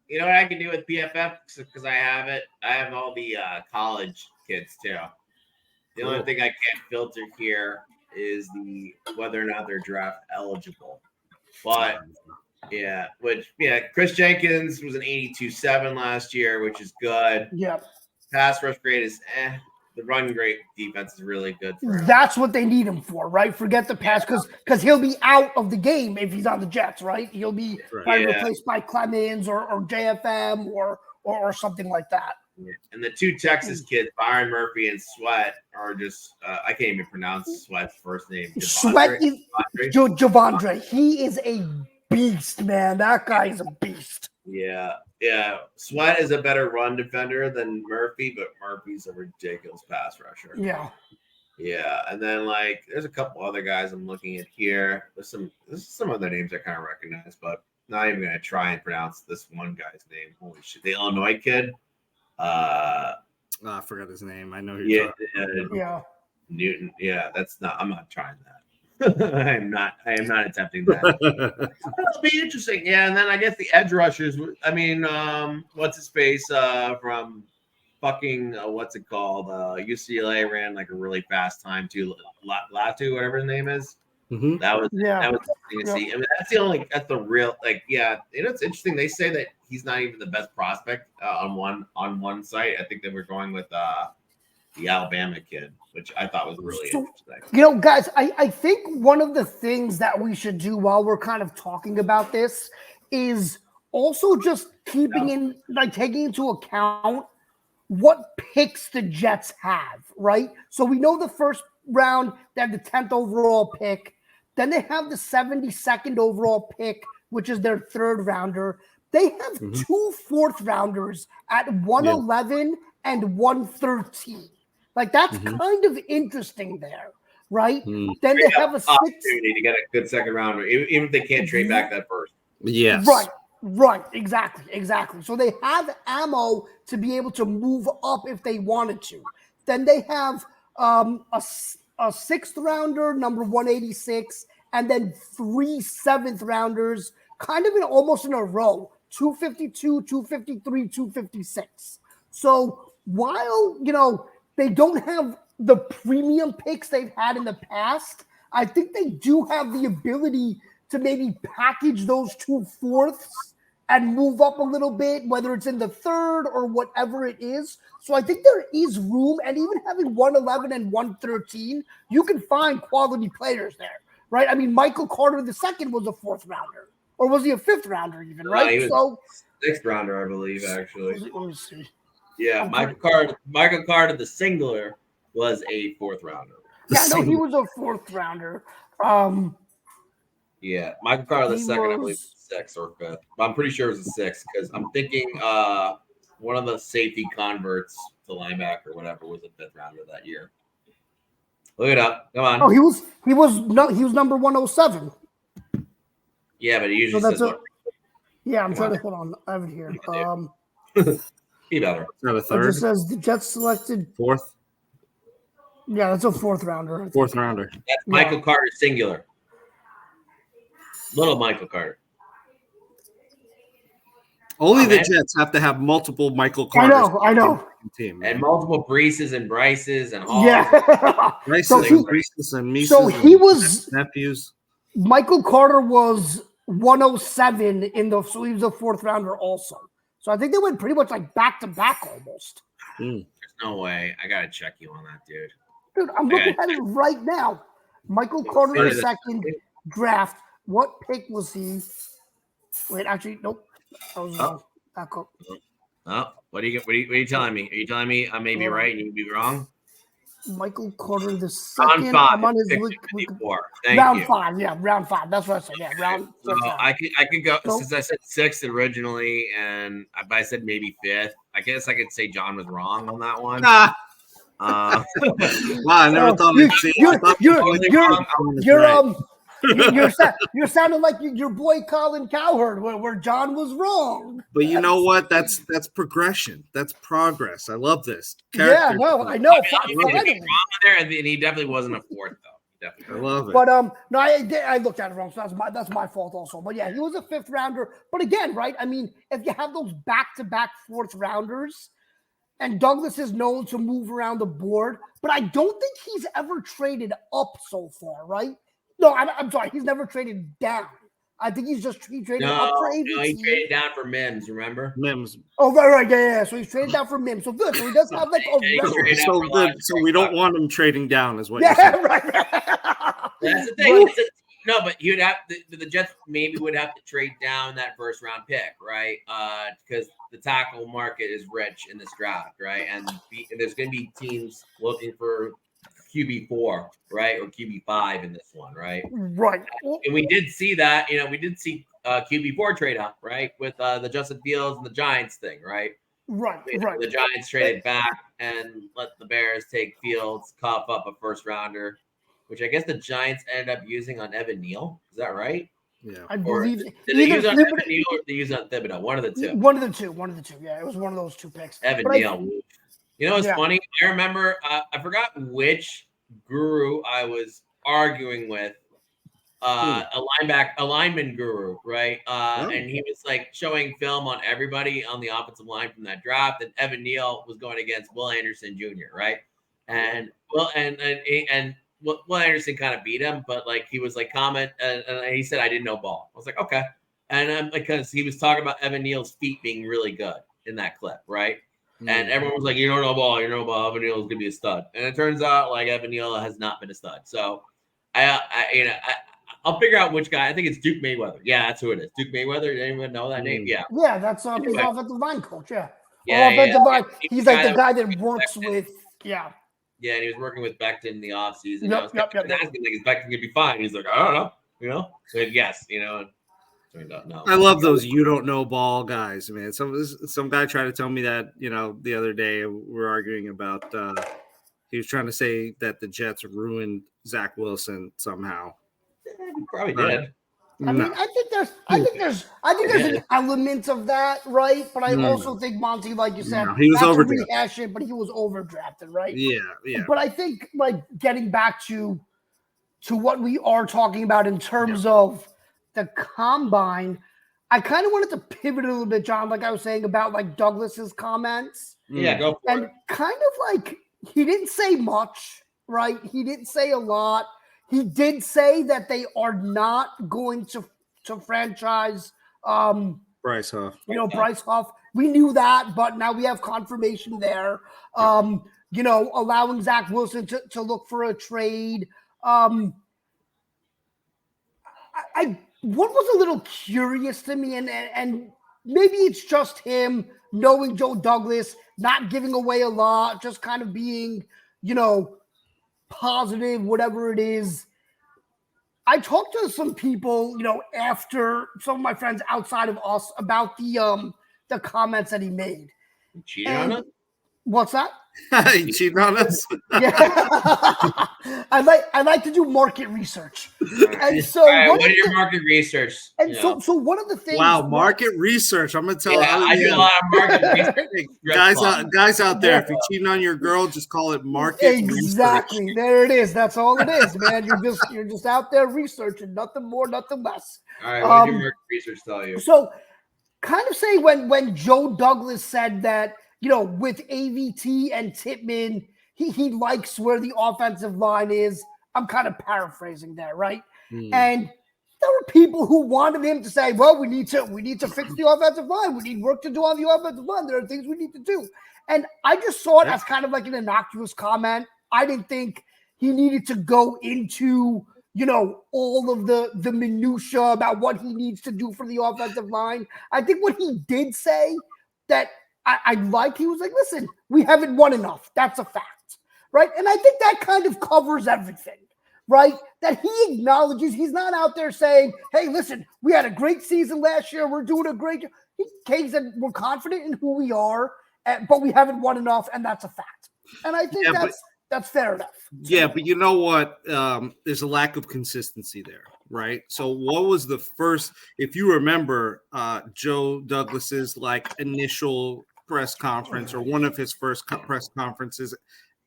You know what I can do with PFF because I have it. I have all the college kids too. The only thing I can't filter here is whether or not they're draft eligible. But Chris Jenkins was an 82.7 last year, which is good. Yeah. Pass rush grade is The run great defense is really good for him. That's what they need him for, right? Forget the pass because he'll be out of the game if he's on the Jets, right? He'll be replaced by Clemens or JFM or something like that. Yeah. And the two Texas kids, Byron Murphy and Sweat, are just I can't even pronounce Sweat's first name. Sweat is Javondre. He is a beast, man. That guy is a beast. Yeah. Sweat is a better run defender than Murphy, but Murphy's a ridiculous pass rusher. Yeah. And then there's a couple other guys I'm looking at here. There's some other names I kind of recognize, but not even gonna try and pronounce this one guy's name. Holy shit, the Illinois kid. I forgot his name. I know who you're talking about. Newton. Yeah, I'm not trying that. I am not attempting that. It'll be interesting. Yeah, and then I guess the edge rushers. I mean, what's his face from fucking what's it called? UCLA ran a really fast time too. Latu, whatever his name is. Mm-hmm. That was interesting to see. I mean, that's the real it's interesting. They say that he's not even the best prospect on one site. I think they were going with the Alabama kid, which I thought was really interesting. Guys, I think one of the things that we should do while we're kind of talking about this is also just taking into account what picks the Jets have, right? So we know the first round, they have the 10th overall pick. Then they have the 72nd overall pick, which is their third rounder. They have two fourth rounders at 111 and 113. That's kind of interesting there, right? Then they have a opportunity to get a good second rounder, even if they can't trade back that first. Yes. Right. Exactly. So they have ammo to be able to move up if they wanted to. Then they have a sixth rounder, number 186, and then 3 seventh rounders, kind of almost in a row, 252, 253, 256. So while, they don't have the premium picks they've had in the past, I think they do have the ability to maybe package those 2 fourths and move up a little bit, whether it's in the third or whatever it is. So I think there is room, and even having 111 and 113, you can find quality players there, right? I mean, Michael Carter II was a 4th rounder, or was he a 5th rounder even, right? He was 6th rounder, I believe, actually. Let me see. Yeah, Michael Carter the singular was a 4th rounder. Yeah, I know he was a 4th rounder. Yeah, Michael Carter the second, I believe, 6th or 5th. But I'm pretty sure it was a 6th because I'm thinking one of the safety converts to linebacker, whatever, was a 5th rounder that year. Look it up. Come on. Oh, he was number 107. Yeah, but he usually says what? Yeah, I'm trying to hold on. I have it here. Be better. Not a It third. just says the Jets selected 4th. Yeah, that's a 4th rounder. 4th rounder. That's Michael Carter singular. Little Michael Carter. Only the Jets have to have multiple Michael Carters. I know. Team, and multiple Breeses and Bryces and Halls. Yeah. Bryces and Breeces and Mises. So he was nephews. Michael Carter was 107 so he was a 4th rounder also. So I think they went pretty much back to back almost. There's no way. I gotta check you on that, dude. Dude, I'm looking at it right now. Michael Carter II draft. What pick was he? Wait, actually, nope. I was wrong. Back up. Oh, what are you telling me? Are you telling me I may be right and you be wrong? Michael Carter the Round second. 5. I'm on his pick list. 54. Thank Round you. 5. Yeah, round 5. That's what I said. Yeah, round So 5. I could go So- since I said 6th originally, and I said maybe 5th. I guess I could say John was wrong on that one. Nah. Uh, Wow, I never thought I'd see. I thought you're sounding like your boy Colin Cowherd, where John was wrong. But you know what? That's progression. That's progress. I love this. Yeah, Character. no, I know. I mean, Finally. wrong there, and he definitely wasn't a 4th though. I love it. But no, I looked at it wrong, so that's my fault also. But yeah, he was a 5th rounder. But again, right? I mean, if you have those back-to-back 4th rounders, and Douglas is known to move around the board, but I don't think he's ever traded up so far, right? No, I'm sorry, he's never traded down. I think he traded up for AVT. No, he traded down for Mims. Remember? Mims. Oh, right, yeah. So he's traded down for Mims. So good. So he does have like a traded So down for good. live. So we don't want him trading down, is what you're yeah, saying. right. That's the thing. No, but he would have the Jets maybe would have to trade down that 1st round pick, right? Because the tackle market is rich in this draft, right? And there's going to be teams looking for QB4, right, or QB5 in this one, right? Right. And we did see that. We did see QB4 trade up, right, with the Justin Fields and the Giants thing, right? Right. The Giants traded back and let the Bears take Fields, cough up a 1st rounder, which I guess the Giants ended up using on Evan Neal. Is that right? Yeah. I believe. Did they use on Evan Neal or did they use on Thibodeau? One of the two. One of the two. Yeah, it was one of those 2 picks. Evan Neal. It's Yeah. funny. I remember. I forgot which guru I was arguing with. A lineman guru, right? And he was like showing film on everybody on the offensive line from that draft. And Evan Neal was going against Will Anderson Jr., right? And Will Anderson kind of beat him, but like he was like and he said I didn't know ball. I was like, okay. And because he was talking about Evan Neal's feet being really good in that clip, right? And everyone was like, you don't know ball, Evan Neal is gonna be a stud. And it turns out like Evan Neal has not been a stud. So I'll figure out which guy. I think it's Duke Mayweather. Yeah, that's who it is. Duke Mayweather. Did anyone know that name? Yeah. Yeah, that's his offensive line coach. Yeah. Yeah. Line. He's like the guy that works with. Yeah. Yeah, and he was working with Becton in the offseason. Yep, I was asking, like, is Becton gonna be fine? He's like, I don't know. So yes, turned out no. I love those you don't know ball guys, man. Some guy tried to tell me that, the other day we were arguing about he was trying to say that the Jets ruined Zach Wilson somehow. He probably did. I mean, I think there's an element of that, right? But I also think Monty, like you said, he was overdrafted. Rehash it, but he was overdrafted, right? Yeah. But I think, like, getting back to what we are talking about in terms of the combine, I kind of wanted to pivot a little bit, John, like I was saying about like Douglas's comments. Yeah, go for it. And kind of like he didn't say much, right? He didn't say a lot. He did say that they are not going to franchise Bryce Huff. Bryce Huff. We knew that, but now we have confirmation there. Allowing Zach Wilson to look for a trade. What was a little curious to me, and maybe it's just him knowing Joe Douglas, not giving away a lot, just kind of being, positive, whatever it is. I talked to some people, after some of my friends outside of us about the comments that he made. You cheated on us? What's that? He cheated on us? Yeah. I like to do market research. And so all right, what are your market research? And so one of the things. Wow, market research. I'm gonna tell I do a lot of market research. Guys out there, if you're cheating on your girl, just call it market exactly. research. There it is. That's all it is, man. You're just out there researching, nothing more, nothing less. All right, what did your market research tell you? So kind of say when Joe Douglas said that, with AVT and Tippmann, he likes where the offensive line is. I'm kind of paraphrasing that, right? And there were people who wanted him to say, well, we need to fix the offensive line. We need work to do on the offensive line. There are things we need to do. And I just saw it as kind of like an innocuous comment. I didn't think he needed to go into, all of the minutia about what he needs to do for the offensive line. I think what he did say that I liked, he was like, listen, we haven't won enough. That's a fact, right? And I think that kind of covers everything, right? That he acknowledges. He's not out there saying, hey, listen, we had a great season last year. We're doing a great job. He said we're confident in who we are, but we haven't won enough, and that's a fact. And I think that's fair enough. Yeah, but you know what? There's a lack of consistency there, right? So what was the first, if you remember Joe Douglas's like initial press conference or one of his first press conferences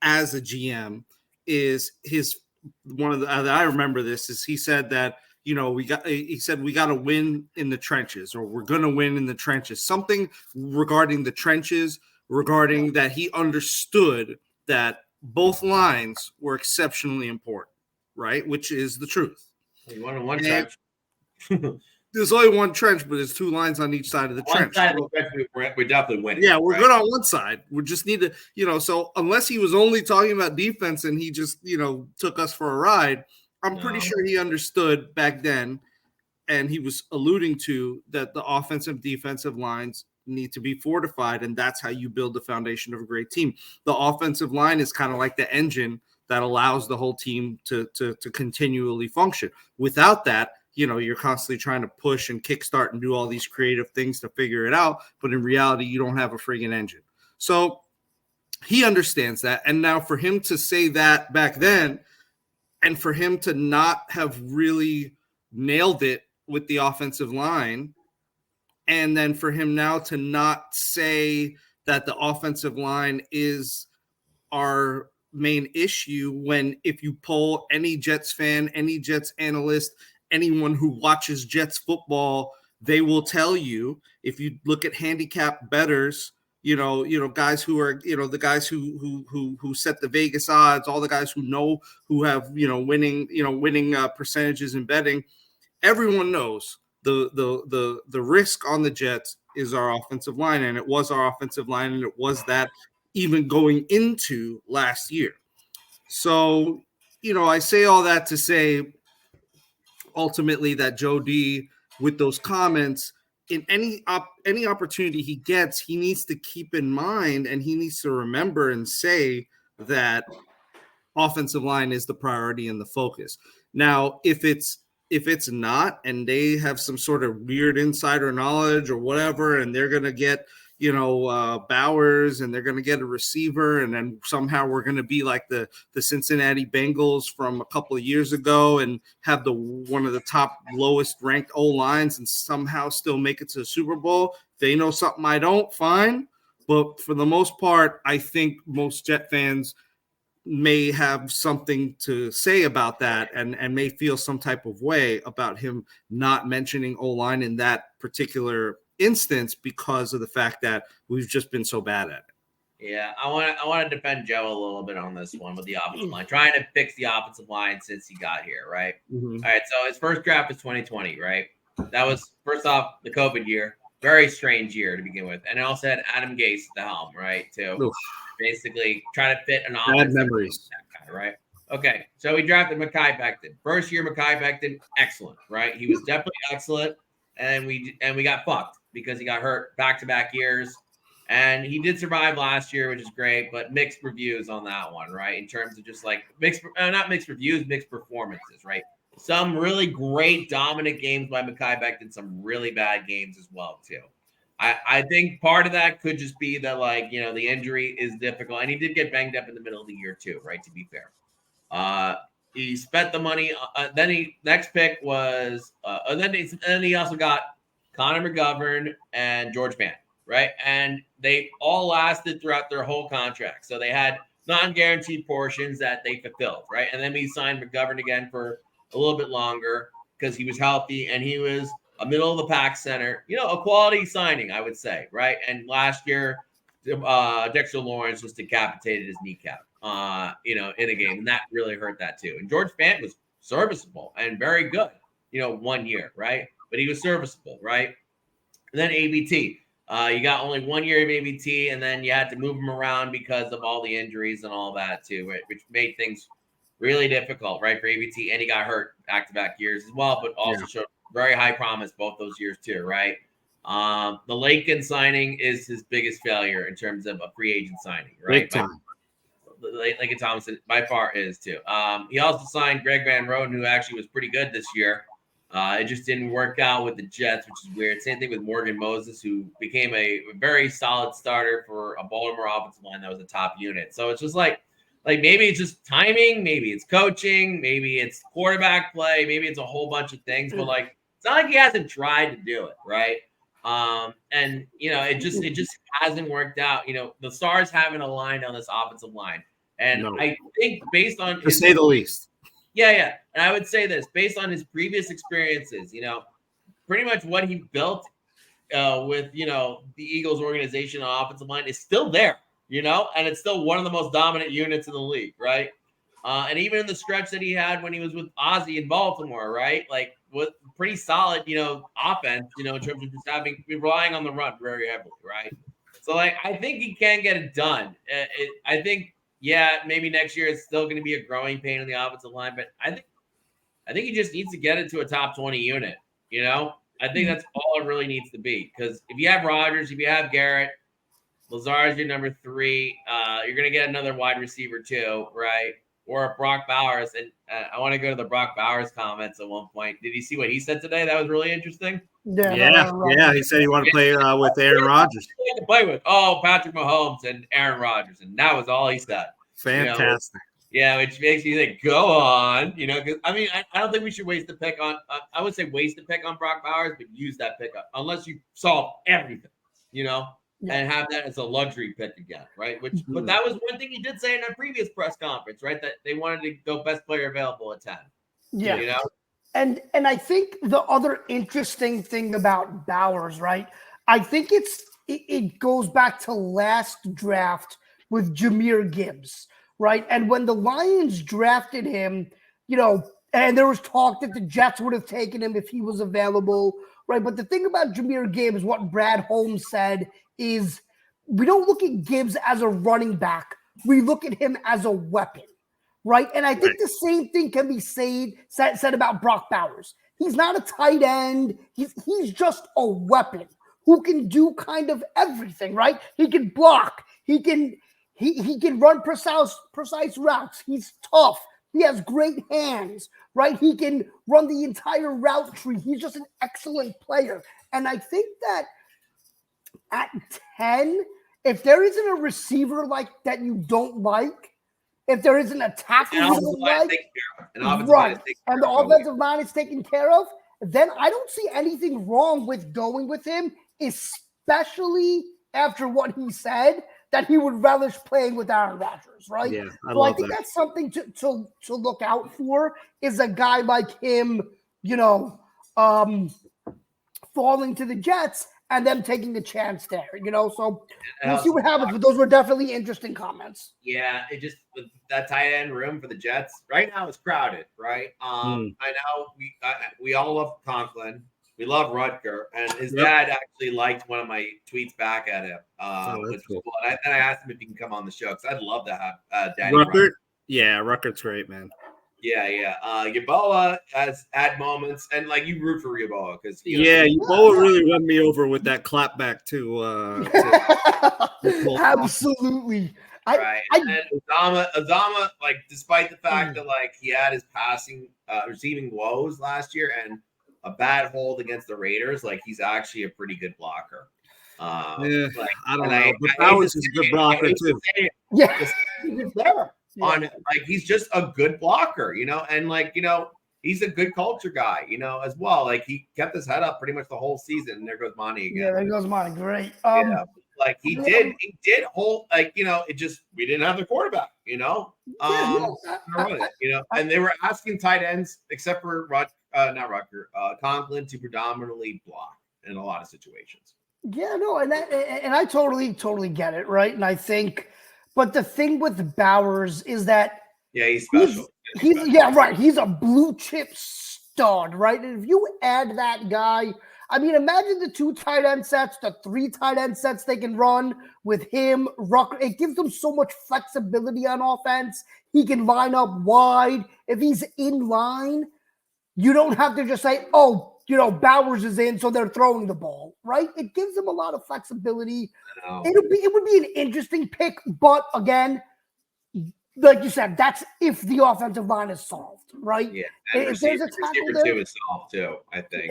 as a GM is one of the, I remember this, is he said that, you know, we got to win in the trenches, or we're going to win in the trenches, something regarding the trenches, regarding that he understood that both lines were exceptionally important, right? Which is the truth. You wanted one trench. There's only one trench, but there's two lines on each side of the trench. Side of the trench, we're definitely winning. Yeah, we're good on one side. We just need to, you know, so unless he was only talking about defense and he just, you know, took us for a ride, I'm pretty sure he understood back then, and he was alluding to that the offensive defensive lines need to be fortified, and that's how you build the foundation of a great team. The offensive line is kind of like the engine that allows the whole team to continually function. Without that, you know, you're constantly trying to push and kickstart and do all these creative things to figure it out, but in reality, you don't have a friggin' engine. So he understands that, and now for him to say that back then, and for him to not have really nailed it with the offensive line, and then for him now to not say that the offensive line is our main issue, when if you poll any Jets fan, any Jets analyst, anyone who watches Jets football, they will tell you, if you look at handicap bettors, you know, guys who are, you know, the guys who set the Vegas odds, all the guys who have, you know, winning percentages in betting, everyone knows the risk on the Jets is our offensive line, and it was our offensive line, and it was that even going into last year. So, you know, I say all that to say ultimately that Joe D, with those comments, in any opportunity he gets, he needs to keep in mind, and he needs to remember and say that offensive line is the priority and the focus. Now, if it's not, and they have some sort of weird insider knowledge or whatever, and they're going to get, you know, Bowers, and they're going to get a receiver, and then somehow we're going to be like the Cincinnati Bengals from a couple of years ago and have one of the top lowest ranked O-lines and somehow still make it to the Super Bowl. They know something I don't, fine. But for the most part, I think most Jet fans may have something to say about that, and may feel some type of way about him not mentioning O-line in that particular instance because of the fact that we've just been so bad at it. Yeah, I want to defend Joe a little bit on this one with the offensive line, trying to fix the offensive line since he got here, right? Mm-hmm. All right, so his first draft was 2020, right? That was, first off, the COVID year, very strange year to begin with, and it also had Adam Gase at the helm, right? Too. Oof. Basically, try to fit an Bad offense. memories. That guy, right? Okay, so we drafted Mecole Hardman. First year, Mecole Hardman, excellent, right? He was definitely excellent, and we got fucked because he got hurt back-to-back years. And he did survive last year, which is great, but mixed reviews on that one, right? In terms of just like not mixed reviews, mixed performances, right? Some really great dominant games by Mecole Hardman, some really bad games as well, too. I think part of that could just be that, like, you know, the injury is difficult. And he did get banged up in the middle of the year, too, right? To be fair. He spent the money. Next pick was, and then he also got Connor McGovern and George Fant, right? And they all lasted throughout their whole contract. So they had non-guaranteed portions that they fulfilled, right? And then we signed McGovern again for a little bit longer because he was healthy and he was a middle of the pack center, you know, a quality signing, I would say, right? And last year, Dexter Lawrence just decapitated his kneecap, you know, in a game, and that really hurt that too. And George Fant was serviceable and very good, you know, 1 year, right? But he was serviceable, right? And then ABT. You got only 1 year of ABT, and then you had to move him around because of all the injuries and all that too, right? Which made things really difficult, right, for ABT. And he got hurt back-to-back years as well, but also showed very high promise both those years too, right? The Lakin signing is his biggest failure in terms of a free agent signing, right? Laken Tomlinson by far is too. He also signed Greg Van Roten, who actually was pretty good this year. It just didn't work out with the Jets, which is weird. Same thing with Morgan Moses, who became a very solid starter for a Baltimore offensive line that was a top unit. So it's just like maybe it's just timing, maybe it's coaching, maybe it's quarterback play, maybe it's a whole bunch of things. But like, it's not like he hasn't tried to do it, right? And it just hasn't worked out. The stars haven't aligned on this offensive line, and No. I think based on To say the least. Yeah. And I would say this based on his previous experiences, pretty much what he built with, the Eagles organization on offensive line is still there, and it's still one of the most dominant units in the league, right? And even in the stretch that he had when he was with Ozzie in Baltimore, right? Like with pretty solid, offense, in terms of just relying on the run very heavily, right? So like, I think he can get it done. I think, maybe next year it's still going to be a growing pain in the offensive line, but I think he just needs to get it to a top 20 unit. I think that's all it really needs to be. Because if you have Rodgers, if you have Garrett, Lazard's your number 3. You're going to get another wide receiver too, right? Or Brock Bowers. And I want to go to the Brock Bowers comments at one point. Did you see what he said today? That was really interesting. Yeah. He said he wanted to play with Aaron Rodgers. To play with Patrick Mahomes and Aaron Rodgers, and that was all he said. Fantastic. Which makes you think, go on, because I don't think we should waste the pick on. I would say waste the pick on Brock Bowers, but use that pick up unless you solve everything, and have that as a luxury pick again, right? But that was one thing he did say in a previous press conference, right? That they wanted to go best player available at 10. Yeah. And I think the other interesting thing about Bowers, right? I think it goes back to last draft with Jahmyr Gibbs, right? And when the Lions drafted him, and there was talk that the Jets would have taken him if he was available, right? But the thing about Jahmyr Gibbs, what Brad Holmes said, is we don't look at Gibbs as a running back. We look at him as a weapon, right? And I think the same thing can be said about Brock Bowers. He's not a tight end. He's just a weapon who can do kind of everything, right? He can block. He can run precise routes. He's tough. He has great hands, right? He can run the entire route tree. He's just an excellent player. And I think that at 10, if there isn't a receiver like that you don't like, if there isn't a tackle you don't like, and the offensive line is taken care of, then I don't see anything wrong with going with him, especially after what he said, that he would relish playing with Aaron Rodgers, right? Yeah, I think that's something to look out for, is a guy like him, falling to the Jets and them taking a chance there, So we'll see what happens. But those were definitely interesting comments. Yeah, it just that tight end room for the Jets right now is crowded, right? I know we all love Conklin. We love Rutger, and his dad actually liked one of my tweets back at him. Which was cool. And I asked him if he can come on the show because I'd love to have Daddy Rutger. Yeah, Rutger's great, man. Yeah. Yeboah has had moments, and like you root for Yeboah because Yeboah really won me over with that clapback too. Absolutely. And Uzama, like, despite the fact that like he had his receiving woes last year and a bad hold against the Raiders, like he's actually a pretty good blocker. I don't know, but Bowers is a good blocker too. He's there. He's just a good blocker, and he's a good culture guy, as well. Like he kept his head up pretty much the whole season. And there goes Monty again. Yeah, there goes Monty. Great. He did hold, it just, we didn't have the quarterback, and they were asking tight ends, except for Conklin, to predominantly block in a lot of situations. Yeah, no, and I totally get it, right? And I think, but the thing with Bowers is that he's special. He's a blue chip stud, right? And if you add that guy, imagine the 2 tight end sets, the 3 tight end sets they can run with him, Rucker. It gives them so much flexibility on offense. He can line up wide. If he's in line, you don't have to just say, Bowers is in, so they're throwing the ball, right? It gives them a lot of flexibility. It would be an interesting pick, but again, like you said, that's if the offensive line is solved, right? Yeah, and If there's a receiver tackle there, 2 is solved too. I think.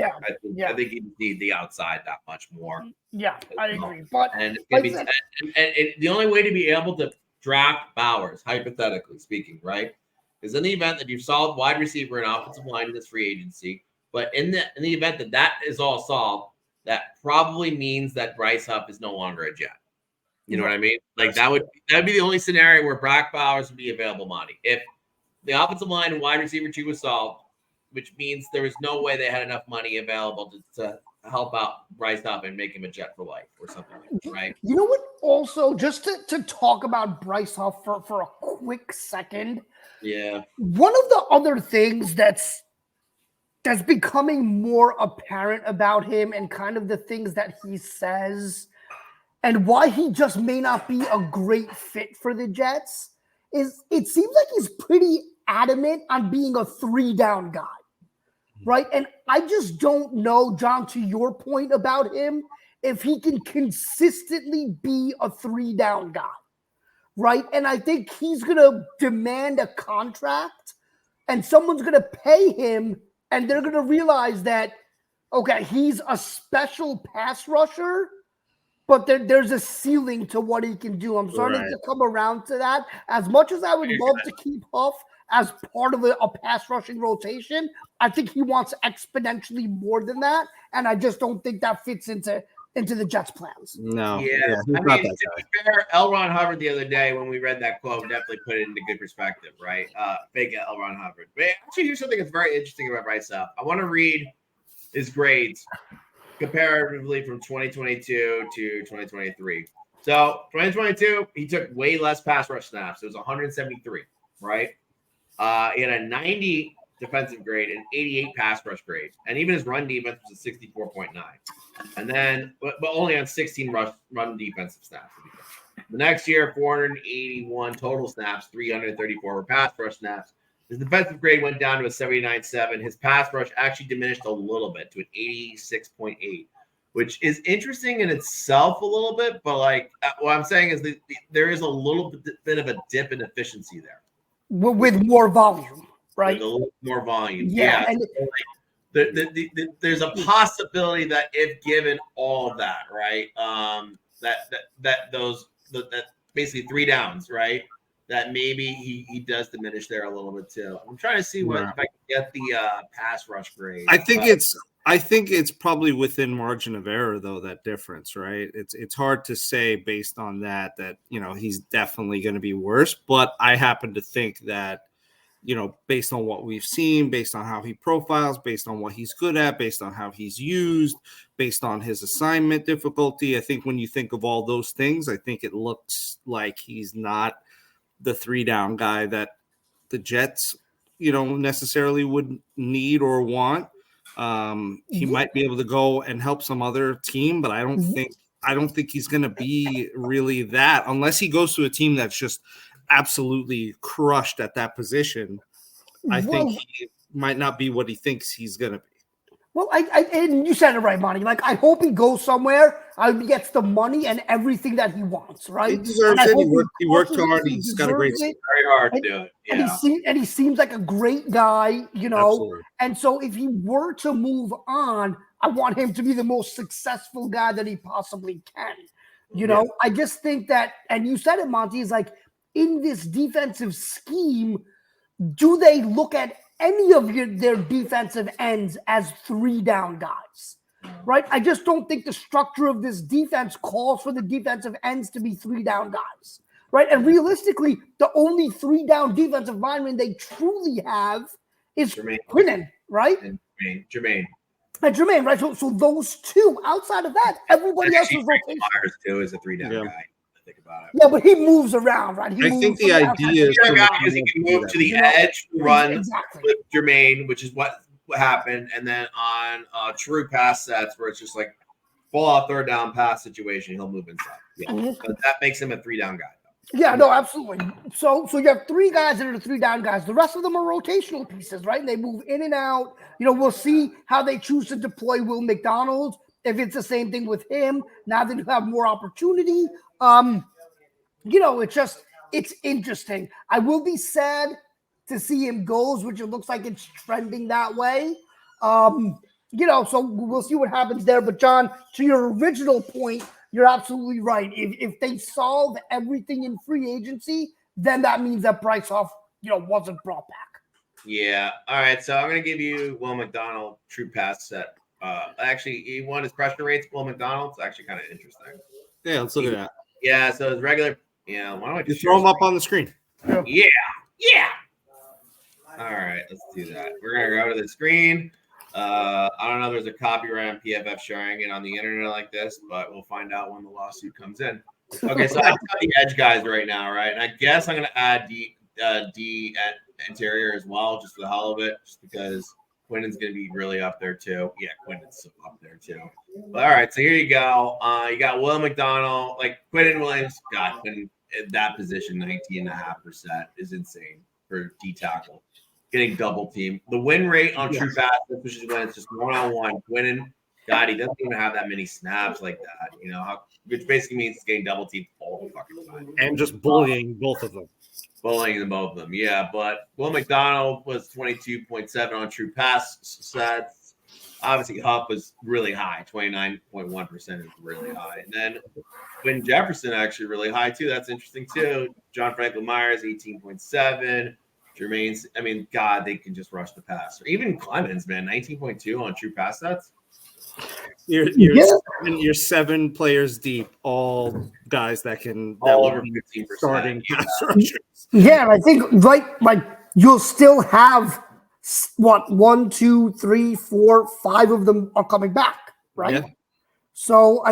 Yeah, I think you need the outside that much more. yeah, I agree. But And it's like gonna I be said, and the only way to be able to draft Bowers, hypothetically speaking, right, is in the event that you've solved wide receiver and offensive line in this free agency. But in the event that that is all solved, that probably means that Bryce Huff is no longer a Jet. You know what I mean? Like that would be the only scenario where Brock Bowers would be available, Monty. If the offensive line and wide receiver 2 was solved, which means there was no way they had enough money available to help out Bryce Huff and make him a Jet for life or something like that, right? you know what? Also, just to talk about Bryce Huff for a quick second, Yeah. one of the other things that's becoming more apparent about him and kind of the things that he says and why he just may not be a great fit for the Jets is it seems like he's pretty adamant on being a 3-down guy, right? And I just don't know, John, to your point about him, if he can consistently be a 3-down guy, right? And I think he's going to demand a contract and someone's going to pay him and they're going to realize that, okay, he's a special pass rusher, but there's a ceiling to what he can do. I'm starting to come around to that. As much as I would love to keep Huff as part of a pass rushing rotation, I think he wants exponentially more than that. And I just don't think that fits into the Jets' plans. No. Yeah. I mean, to be fair, L. Ron Hubbard the other day when we read that quote definitely put it into good perspective, right? Fake L. Ron Hubbard. But actually, here's something that's very interesting about Bryce Huff. I want to read his grades comparatively from 2022 to 2023. So 2022, he took way less pass rush snaps. It was 173, right? He had a 90 defensive grade and 88 pass rush grade. And even his run defense was a 64.9. And then, but only on 16 run defensive snaps. The next year, 481 total snaps, 334 were pass rush snaps. His defensive grade went down to a 79.7. His pass rush actually diminished a little bit to an 86.8, which is interesting in itself a little bit. But like what I'm saying is that there is a little bit of a dip in efficiency there. With more volume, right? With a little more volume. Yeah. And there's a possibility that if given all of that, right, that basically 3 downs, right, that maybe he does diminish there a little bit too. I'm trying to see if I can get the pass rush grade. I think it's probably within margin of error though, that difference, right? It's hard to say based on that he's definitely going to be worse, but I happen to think that based on what we've seen, based on how he profiles, based on what he's good at, based on how he's used, based on his assignment difficulty, I think when you think of all those things, I think it looks like he's not the 3-down guy that the Jets, necessarily would need or want. He might be able to go and help some other team, but I don't think he's going to be really that unless he goes to a team that's just absolutely crushed at that position. I think he might not be what he thinks he's going to be. Well, and you said it right, Monty. Like, I hope he goes somewhere and gets the money and everything that he wants, right? He deserves it. He worked hard. He's got a great very hard to do it. Yeah. And he seems like a great guy, Absolutely. And so if he were to move on, I want him to be the most successful guy that he possibly can. I just think that, and you said it, Monty, is like in this defensive scheme, do they look at any of their defensive ends as 3-down guys, right? I just don't think the structure of this defense calls for the defensive ends to be 3-down guys, right? And realistically, the only 3-down defensive lineman they truly have is Quinnen, right? And Jermaine. And Jermaine, right? So those two, outside of that, everybody else is rotation. Myers too is a 3-down guy. Think about it. Yeah, but he moves around, right? I think the idea is he can move to the edge, run with Jermaine, which is what happened, and then on true pass sets where it's just like full out 3rd down pass situation, he'll move inside. Yeah, but that makes him a 3-down guy. Yeah, no, absolutely. So you have 3 guys that are the 3-down guys. The rest of them are rotational pieces, right? And they move in and out. We'll see how they choose to deploy Will McDonald. If it's the same thing with him, now that you have more opportunity. It's just it's interesting. I will be sad to see him goes, which it looks like it's trending that way. So we'll see what happens there. But John, to your original point, you're absolutely right. If they solve everything in free agency, then that means that Bryce Huff, wasn't brought back. Yeah. All right. So I'm going to give you Will McDonald true pass set. Actually, he won his pressure rates. Will McDonald. It's actually kind of interesting. Yeah, let's look at that. Yeah. So his regular. Yeah. Why don't I just throw him up on the screen? Yeah. Yeah. All right. Let's do that. We're going to go to the screen. I don't know. There's a copyright on PFF sharing it on the internet like this, but we'll find out when the lawsuit comes in. Okay. So I got the edge guys right now, right? And I guess I'm going to add D at interior as well, just for the hell of it, just because Quinnen's going to be really up there too. Yeah, Quinnen's up there too. But all right, so here you go. You got Will McDonald, like Quinnen Williams. God, in that position, 19.5% is insane for D tackle. Getting double team. The win rate on true passes, which is when it's just one-on-one. Quinnen, God, he doesn't even have that many snaps like that. Which basically means getting double teamed all the fucking time and just bullying both of them. Bullying both of them, yeah. But Will McDonald was 22.7 on true pass sets. Obviously, Huff was really high, 29.1% is really high. And then Quinn Jefferson actually really high too. That's interesting too. John Franklin Myers 18.7. Jermaine, God, they can just rush the pass. Or even Clemens, man, 19.2 on true pass sets. You're 7 players deep, all guys that over 15% starting pass rushers. Yeah, and I think like you'll still have 1, 2, 3, 4, 5 of them are coming back, right? Yeah. So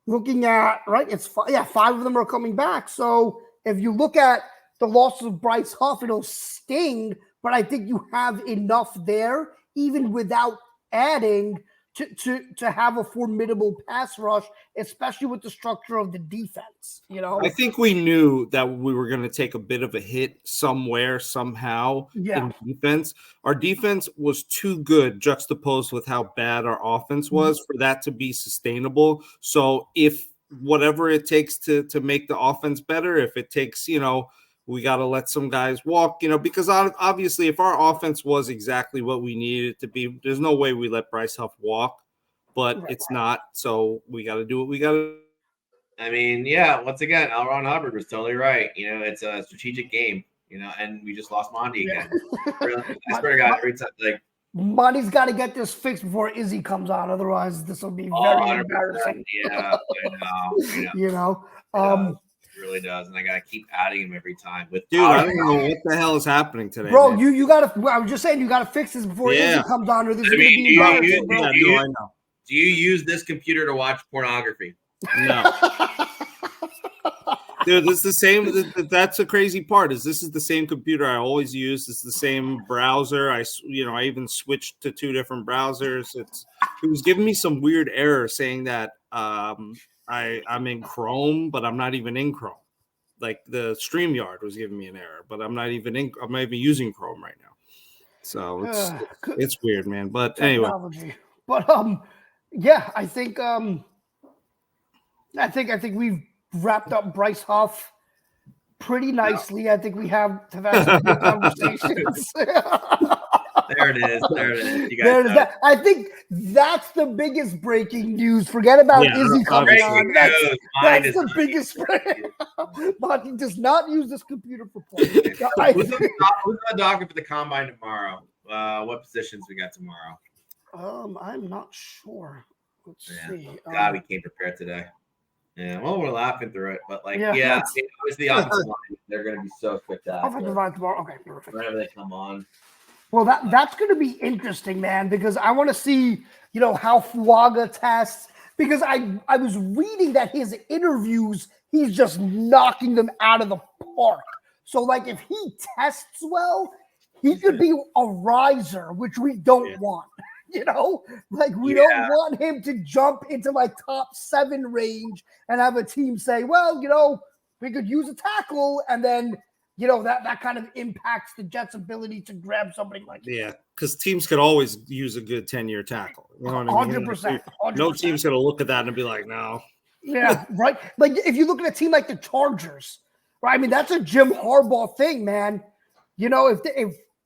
looking at it's 5 of them are coming back. So if you look at the loss of Bryce Huff, it'll sting, but I think you have enough there, even without adding to have a formidable pass rush, especially with the structure of the defense. I think we knew that we were going to take a bit of a hit somewhere, somehow in defense. Our defense was too good juxtaposed with how bad our offense was for that to be sustainable. So if whatever it takes to make the offense better, if it takes, we got to let some guys walk, because obviously if our offense was exactly what we needed it to be, there's no way we let Bryce Huff walk, but it's not. So we got to do what we got to. Once again, L. Ron Hubbard was totally right. It's a strategic game, and we just lost Monty again. Really, I swear to God, every time, Monty's got to get this fixed before Izzy comes on. Otherwise, this will be very embarrassing. Yeah, I know. It really does, and I gotta keep adding him every time. I don't know what the hell is happening today, bro. Man. You gotta. I was just saying, you gotta fix this before Izzy comes on, or this is gonna be embarrassing, bro. I know. Do you use this computer to watch pornography? No. Dude, this is the same. That's the crazy part. This is the same computer I always use. It's the same browser. I even switched to 2 different browsers. It was giving me some weird error saying that I'm in Chrome, but I'm not even in Chrome. Like the StreamYard was giving me an error, but I'm not even using Chrome right now. So it's weird, man. But technology. Anyway. But I think we've wrapped up Bryce Huff pretty nicely. I think we have had some good conversations. There it is. You guys I think that's the biggest breaking news. Forget about Izzy coming on. That's the biggest break. Monty does not use this computer for play. Who's on the docket for the combine tomorrow? What positions we got tomorrow? I'm not sure. Let's see. God, we came prepared today. Yeah, well, we're laughing through it, but it's the offensive line. They're going to be so spectacular. Offensive line tomorrow. Okay, perfect. Whenever they come on. Well, that's going to be interesting, man, because I want to see, how Fuaga tests. Because I was reading that his interviews, he's just knocking them out of the park. So, if he tests well, he could be a riser, which we don't want. We don't want him to jump into top 7 range and have a team say, well, we could use a tackle, and then that kind of impacts the Jets' ability to grab somebody like that. Yeah, because teams could always use a good 10-year tackle. You know what I mean? 100%. No team's going to look at that and be like, no. Yeah, right. Like if you look at a team like the Chargers, Right? I mean, that's a Jim Harbaugh thing, man. You know, if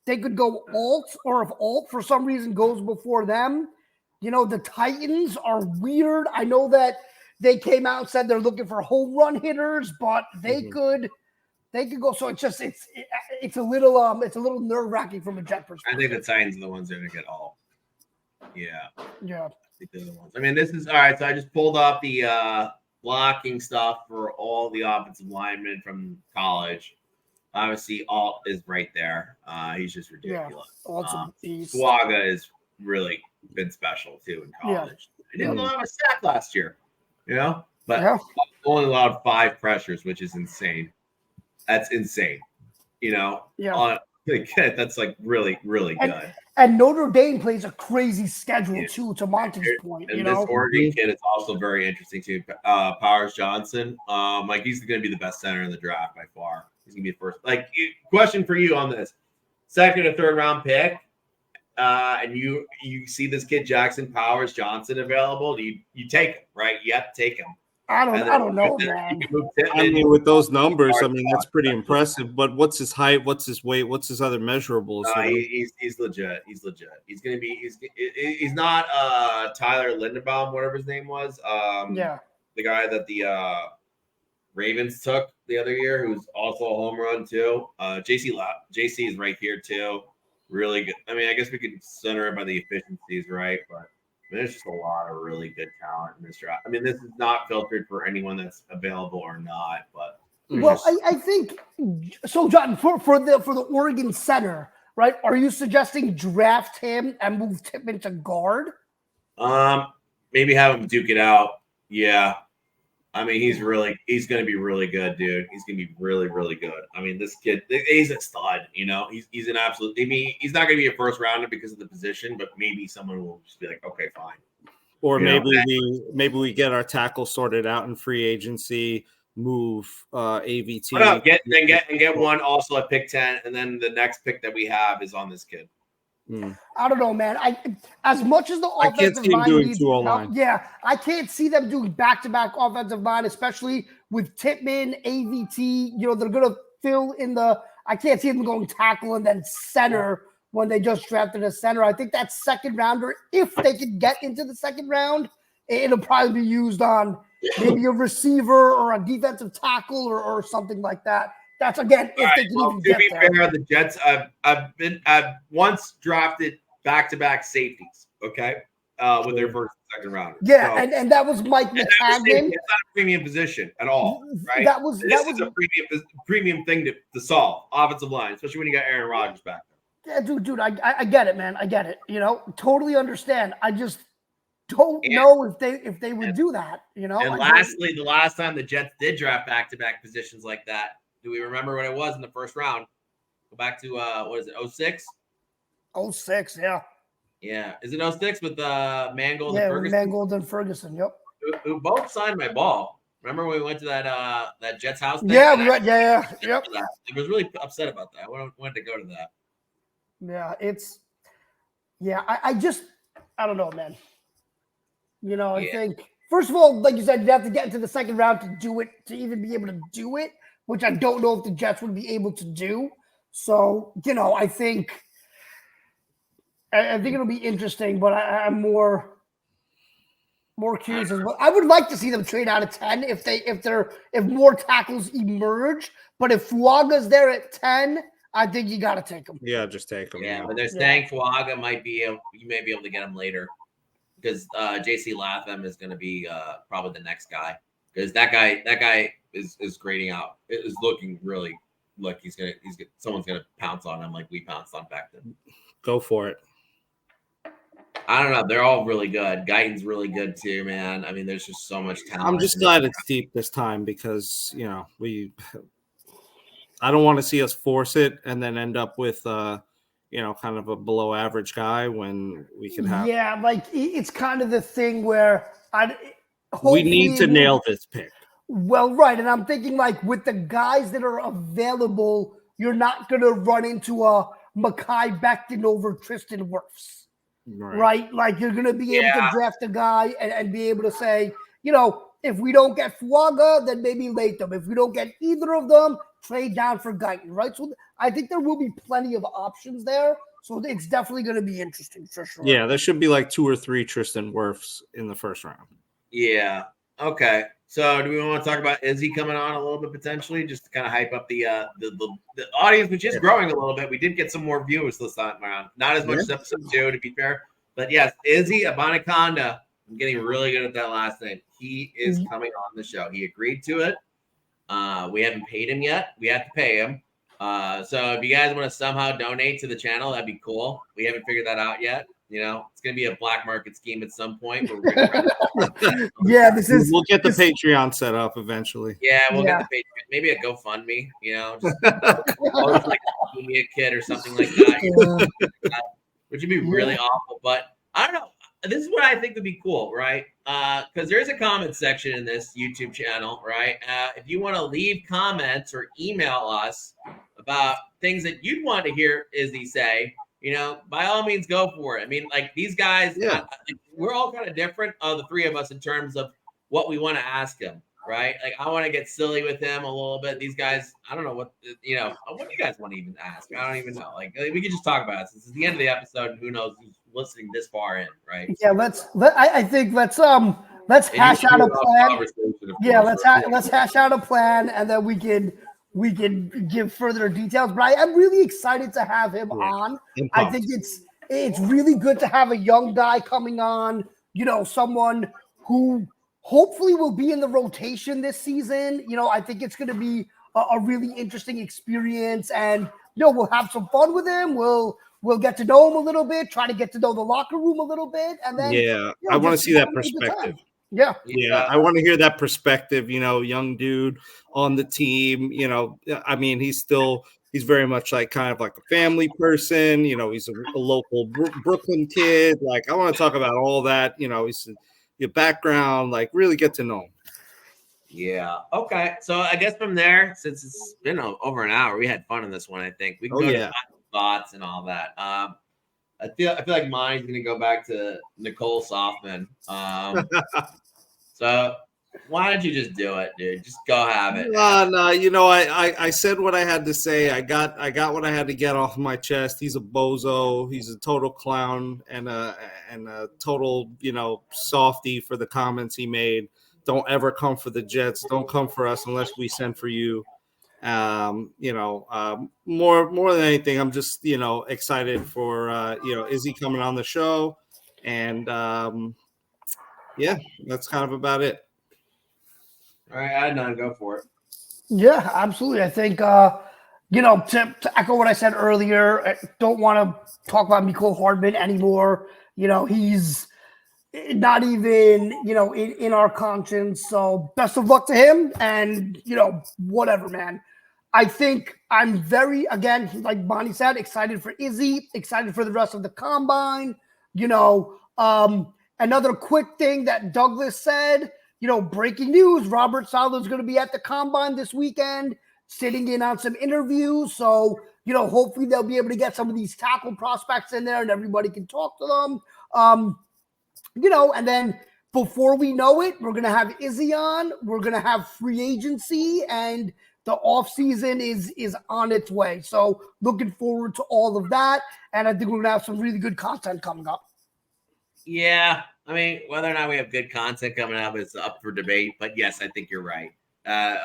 they could go alt, or if alt for some reason goes before them, you know, the Titans are weird. I know that they came out and said they're looking for home run hitters, but they could go. So it's a little nerve wracking from a Jet perspective. I think the Titans are the ones that are going to get alt. Yeah. Yeah. I think they're the ones. I mean, this is all right. So I just pulled up the blocking stuff for all the offensive linemen from college. Obviously, Alt is right there. He's just ridiculous. Swaga has really been special too in college. He didn't have a sack last year, you know, but only allowed 5 pressures, which is insane. That's insane, you know. That's like really, really good. And Notre Dame plays a crazy schedule too. To Monty's point, and this Oregon kid is also very interesting too. Powers Johnson, like he's going to be the best center in the draft by far. He's gonna be the first. Like, question for you on this: 2nd or 3rd round pick, and you see this kid Jackson Powers Johnson available. You take him, right? You have to take him. I don't know, man. I mean, with those numbers, I mean that's pretty impressive. But what's his height? What's his weight? What's his other measurables? He's legit. He's legit. He's gonna be. He's not Tyler Lindenbaum, whatever his name was. The guy that the Ravens took the other year, who's also a home run too. JC is right here too. Really good. I mean, I guess we could center it by the efficiencies, right? But I mean, there's just a lot of really good talent in this draft. I mean, this is not filtered for anyone that's available or not. But I think so, John. For the Oregon center, right? Are you suggesting draft him and move Tippmann to guard? Maybe have him duke it out. Yeah. I mean, he's going to be really good, dude. He's going to be really, really good. I mean, this kid, he's a stud, you know. He's an absolute. I mean, he's not going to be a first rounder because of the position, but maybe someone will just be like, okay, fine. Or maybe we get our tackle sorted out in free agency, move AVT. Get one also at pick 10, and then the next pick that we have is on this kid. I don't know, man. As much as the offensive line needs help, I can't see them doing back-to-back offensive line, especially with Tippmann, AVT. You know, they're gonna fill in the. I can't see them going tackle and then center when they just drafted a center. I think that 2nd rounder, if they could get into the 2nd round, it'll probably be used on maybe a receiver or a defensive tackle or something like that. That's again if they can even get there. To be fair, the Jets I've once drafted back-to-back safeties, okay, with their 1st and 2nd round. Yeah, so, and that was Mike McCagan. It's not a premium position at all, right? This is a premium thing to solve offensive line, especially when you got Aaron Rodgers back there. Yeah, dude, I get it, man. I get it. You know, totally understand. I just don't know if they would do that. You know. And lastly, the last time the Jets did draft back-to-back positions like that. Do we remember what it was in the 1st round? Go back to what is it? 06? 06, yeah. Yeah. Is it 06 with Mangold and Ferguson? Mangold and Ferguson, yep. Who both signed my ball. Remember when we went to that Jets house thing? Yeah, we went, yeah. Yep. I was really upset about that. I wanted to go to that. Yeah, I don't know, man. You know, I think, first of all, like you said, you have to get into the 2nd round to do it, to even be able to do it, which I don't know if the Jets would be able to do. So, you know, I think it'll be interesting, but I'm more curious as well. I would like to see them trade out of 10 if more tackles emerge. But if Fuaga's there at 10, I think you got to take him. Yeah, just take him. Yeah, but they're saying Fuaga you may be able to get him later because JC Latham is going to be probably the next guy because that guy is grading out. It is looking really like someone's gonna pounce on him like we pounced on back then. Go for it. I don't know. They're all really good. Guyton's really good too, man. I mean, there's just so much talent. I'm just glad it's deep this time because you know I don't want to see us force it and then end up with kind of a below average guy when we can have. Yeah, like it's kind of the thing where we need to nail this pick. Well, right. And I'm thinking like with the guys that are available, you're not going to run into a Mekhi Becton over Tristan Wirfs, right? Like you're going to be able to draft a guy and be able to say, you know, If we don't get Fuaga, then maybe Latham. If we don't get either of them, trade down for Guyton, right? So I think there will be plenty of options there. So it's definitely going to be interesting for sure. Yeah, there should be like 2 or 3 Tristan Wirfs in the first round. Yeah. Okay. So do we want to talk about Izzy coming on a little bit potentially, just to kind of hype up the audience, which is growing a little bit. We did get some more viewers this time around. Not as much as episode 2, to be fair. But yes, Izzy Abaniconda. I'm getting really good at that last name. He is coming on the show. He agreed to it. We haven't paid him yet. We have to pay him. So if you guys want to somehow donate to the channel, that'd be cool. We haven't figured that out yet. You know, it's going to be a black market scheme at some point. Where we're gonna Yeah, we'll get the Patreon set up eventually. Yeah, we'll get the Patreon. Maybe a GoFundMe, you know, just like me a kid or something like that. Which would be really awful. But I don't know. This is what I think would be cool, right? Because there's a comment section in this YouTube channel, right? If you want to leave comments or email us about things that you'd want to hear Izzy say, you know, by all means, go for it. I mean, like these guys, we're all kind of different, the three of us, in terms of what we want to ask him, right? Like, I want to get silly with him a little bit. These guys, I don't know what do you guys want to even ask? I don't even know. Like, we could just talk about it. Since it's the end of the episode, and who knows who's listening this far in, right? Yeah, I think let's hash out a plan. Yeah, let's hash out a plan, and then we can give further details. But I'm really excited to have him on. I think it's really good to have a young guy coming on. You know, someone who hopefully will be in the rotation this season. You know, I think it's going to be a really interesting experience, and we'll have some fun with him. We'll get to know him a little bit, try to get to know the locker room a little bit, and then I want to see that perspective. Yeah, I want to hear that perspective. You know, young dude on the team. You know, I mean, he's very much like kind of like a family person. You know, he's a local Brooklyn kid. Like, I want to talk about all that. You know, he's your background. Like, really get to know him. Yeah. Okay. So I guess from there, since it's been over an hour, we had fun in this one. I think we can go to thoughts and all that. I feel like mine's going to go back to Mecole Hardman. So why don't you just do it, dude? Just go have it. No. You know, I said what I had to say. I got what I had to get off my chest. He's a bozo. He's a total clown and a total, softy for the comments he made. Don't ever come for the Jets. Don't come for us unless we send for you. More than anything, I'm just, excited for, Izzy coming on the show. And, that's kind of about it. All right, Adnan, go for it. Yeah, absolutely. I think, to echo what I said earlier, I don't want to talk about Mecole Hardman anymore. He's not even, in our conscience. So best of luck to him and, whatever, man. I think I'm very, again, like Bonnie said, excited for Izzy, excited for the rest of the combine. Another quick thing that Douglas said, breaking news, Robert Saleh is going to be at the combine this weekend, sitting in on some interviews. So, hopefully they'll be able to get some of these tackle prospects in there and everybody can talk to them. And then before we know it, we're going to have Izzy on. We're going to have free agency, and the offseason is on its way. So looking forward to all of that. And I think we're going to have some really good content coming up. Yeah. I mean, whether or not we have good content coming up is up for debate. But yes, I think you're right.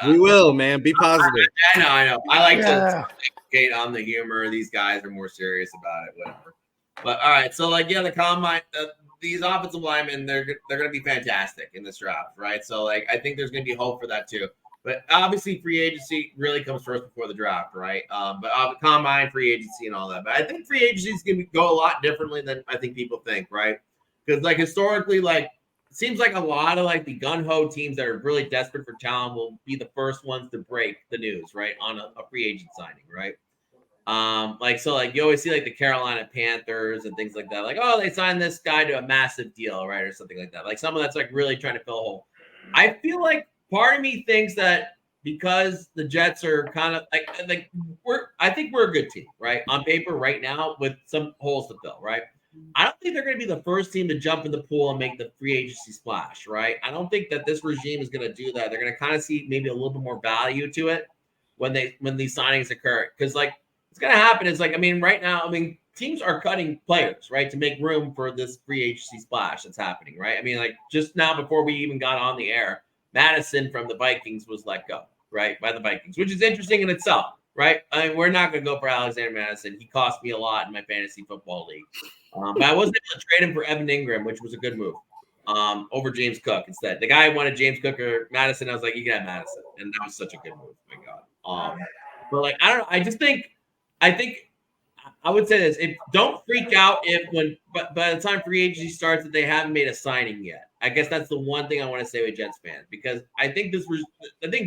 We will, man. Be positive. I know. I like to educate on the humor. These guys are more serious about it, whatever. But all right. So, the combine, these offensive linemen, they're going to be fantastic in this draft, right? So, I think there's going to be hope for that too. But obviously, free agency really comes first before the draft, right? But combine, free agency, and all that. But I think free agency is going to go a lot differently than I think people think, right? Because historically, it seems like a lot of the gun-ho teams that are really desperate for talent will be the first ones to break the news, right, on a free agent signing, right? You always see the Carolina Panthers and things like that. They signed this guy to a massive deal, right? Or something like that. Someone that's really trying to fill a hole. I feel like part of me thinks that because the Jets are kind of I think we're a good team, right? On paper right now with some holes to fill, right? I don't think they're going to be the first team to jump in the pool and make the free agency splash, right? I don't think that this regime is going to do that. They're going to kind of see maybe a little bit more value to it when these signings occur. Because like what's going to happen is like, I mean, right now, I mean, teams are cutting players, right, to make room for this free agency splash that's happening, right? I mean, like just now before we even got on the air, Madison from the Vikings was let go, right, by the Vikings, which is interesting in itself, right? I mean, we're not going to go for Alexander Madison. He cost me a lot in my fantasy football league. But I wasn't able to trade him for Evan Ingram, which was a good move, over James Cook instead. The guy wanted James Cook or Madison. I was like, you can have Madison. And that was such a good move. My God. But like, I don't know. I think I would say this: don't freak out but by the time free agency starts that they haven't made a signing yet. I guess that's the one thing I want to say with Jets fans, because I think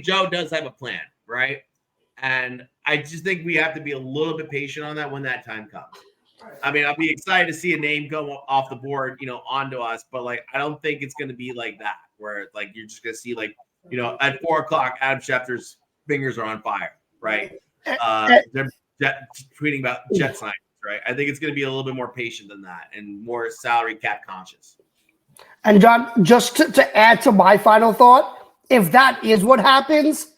Joe does have a plan, right? And I just think we have to be a little bit patient on that when that time comes. I mean, I'll be excited to see a name go off the board, onto us, but like I don't think it's going to be like that, where like you're just going to see like at 4:00, Adam Schefter's fingers are on fire, right? They're tweeting about Jet signings, right? I think it's going to be a little bit more patient than that and more salary cap conscious. And John, just to add to my final thought, if that is what happens,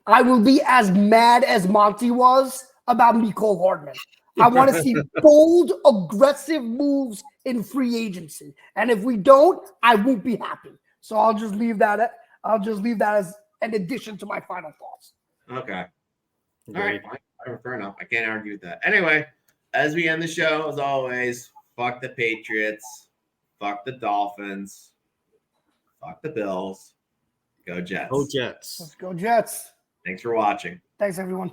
I will be as mad as Monty was about Mecole Hardman. I want to see bold, aggressive moves in free agency, and if we don't, I won't be happy. So I'll just leave that as an addition to my final thoughts. Okay. All right. Fair enough. I can't argue with that. Anyway, as we end the show, as always, fuck the Patriots, fuck the Dolphins, fuck the Bills. Go Jets. Go Jets. Let's go Jets. Thanks for watching. Thanks, everyone.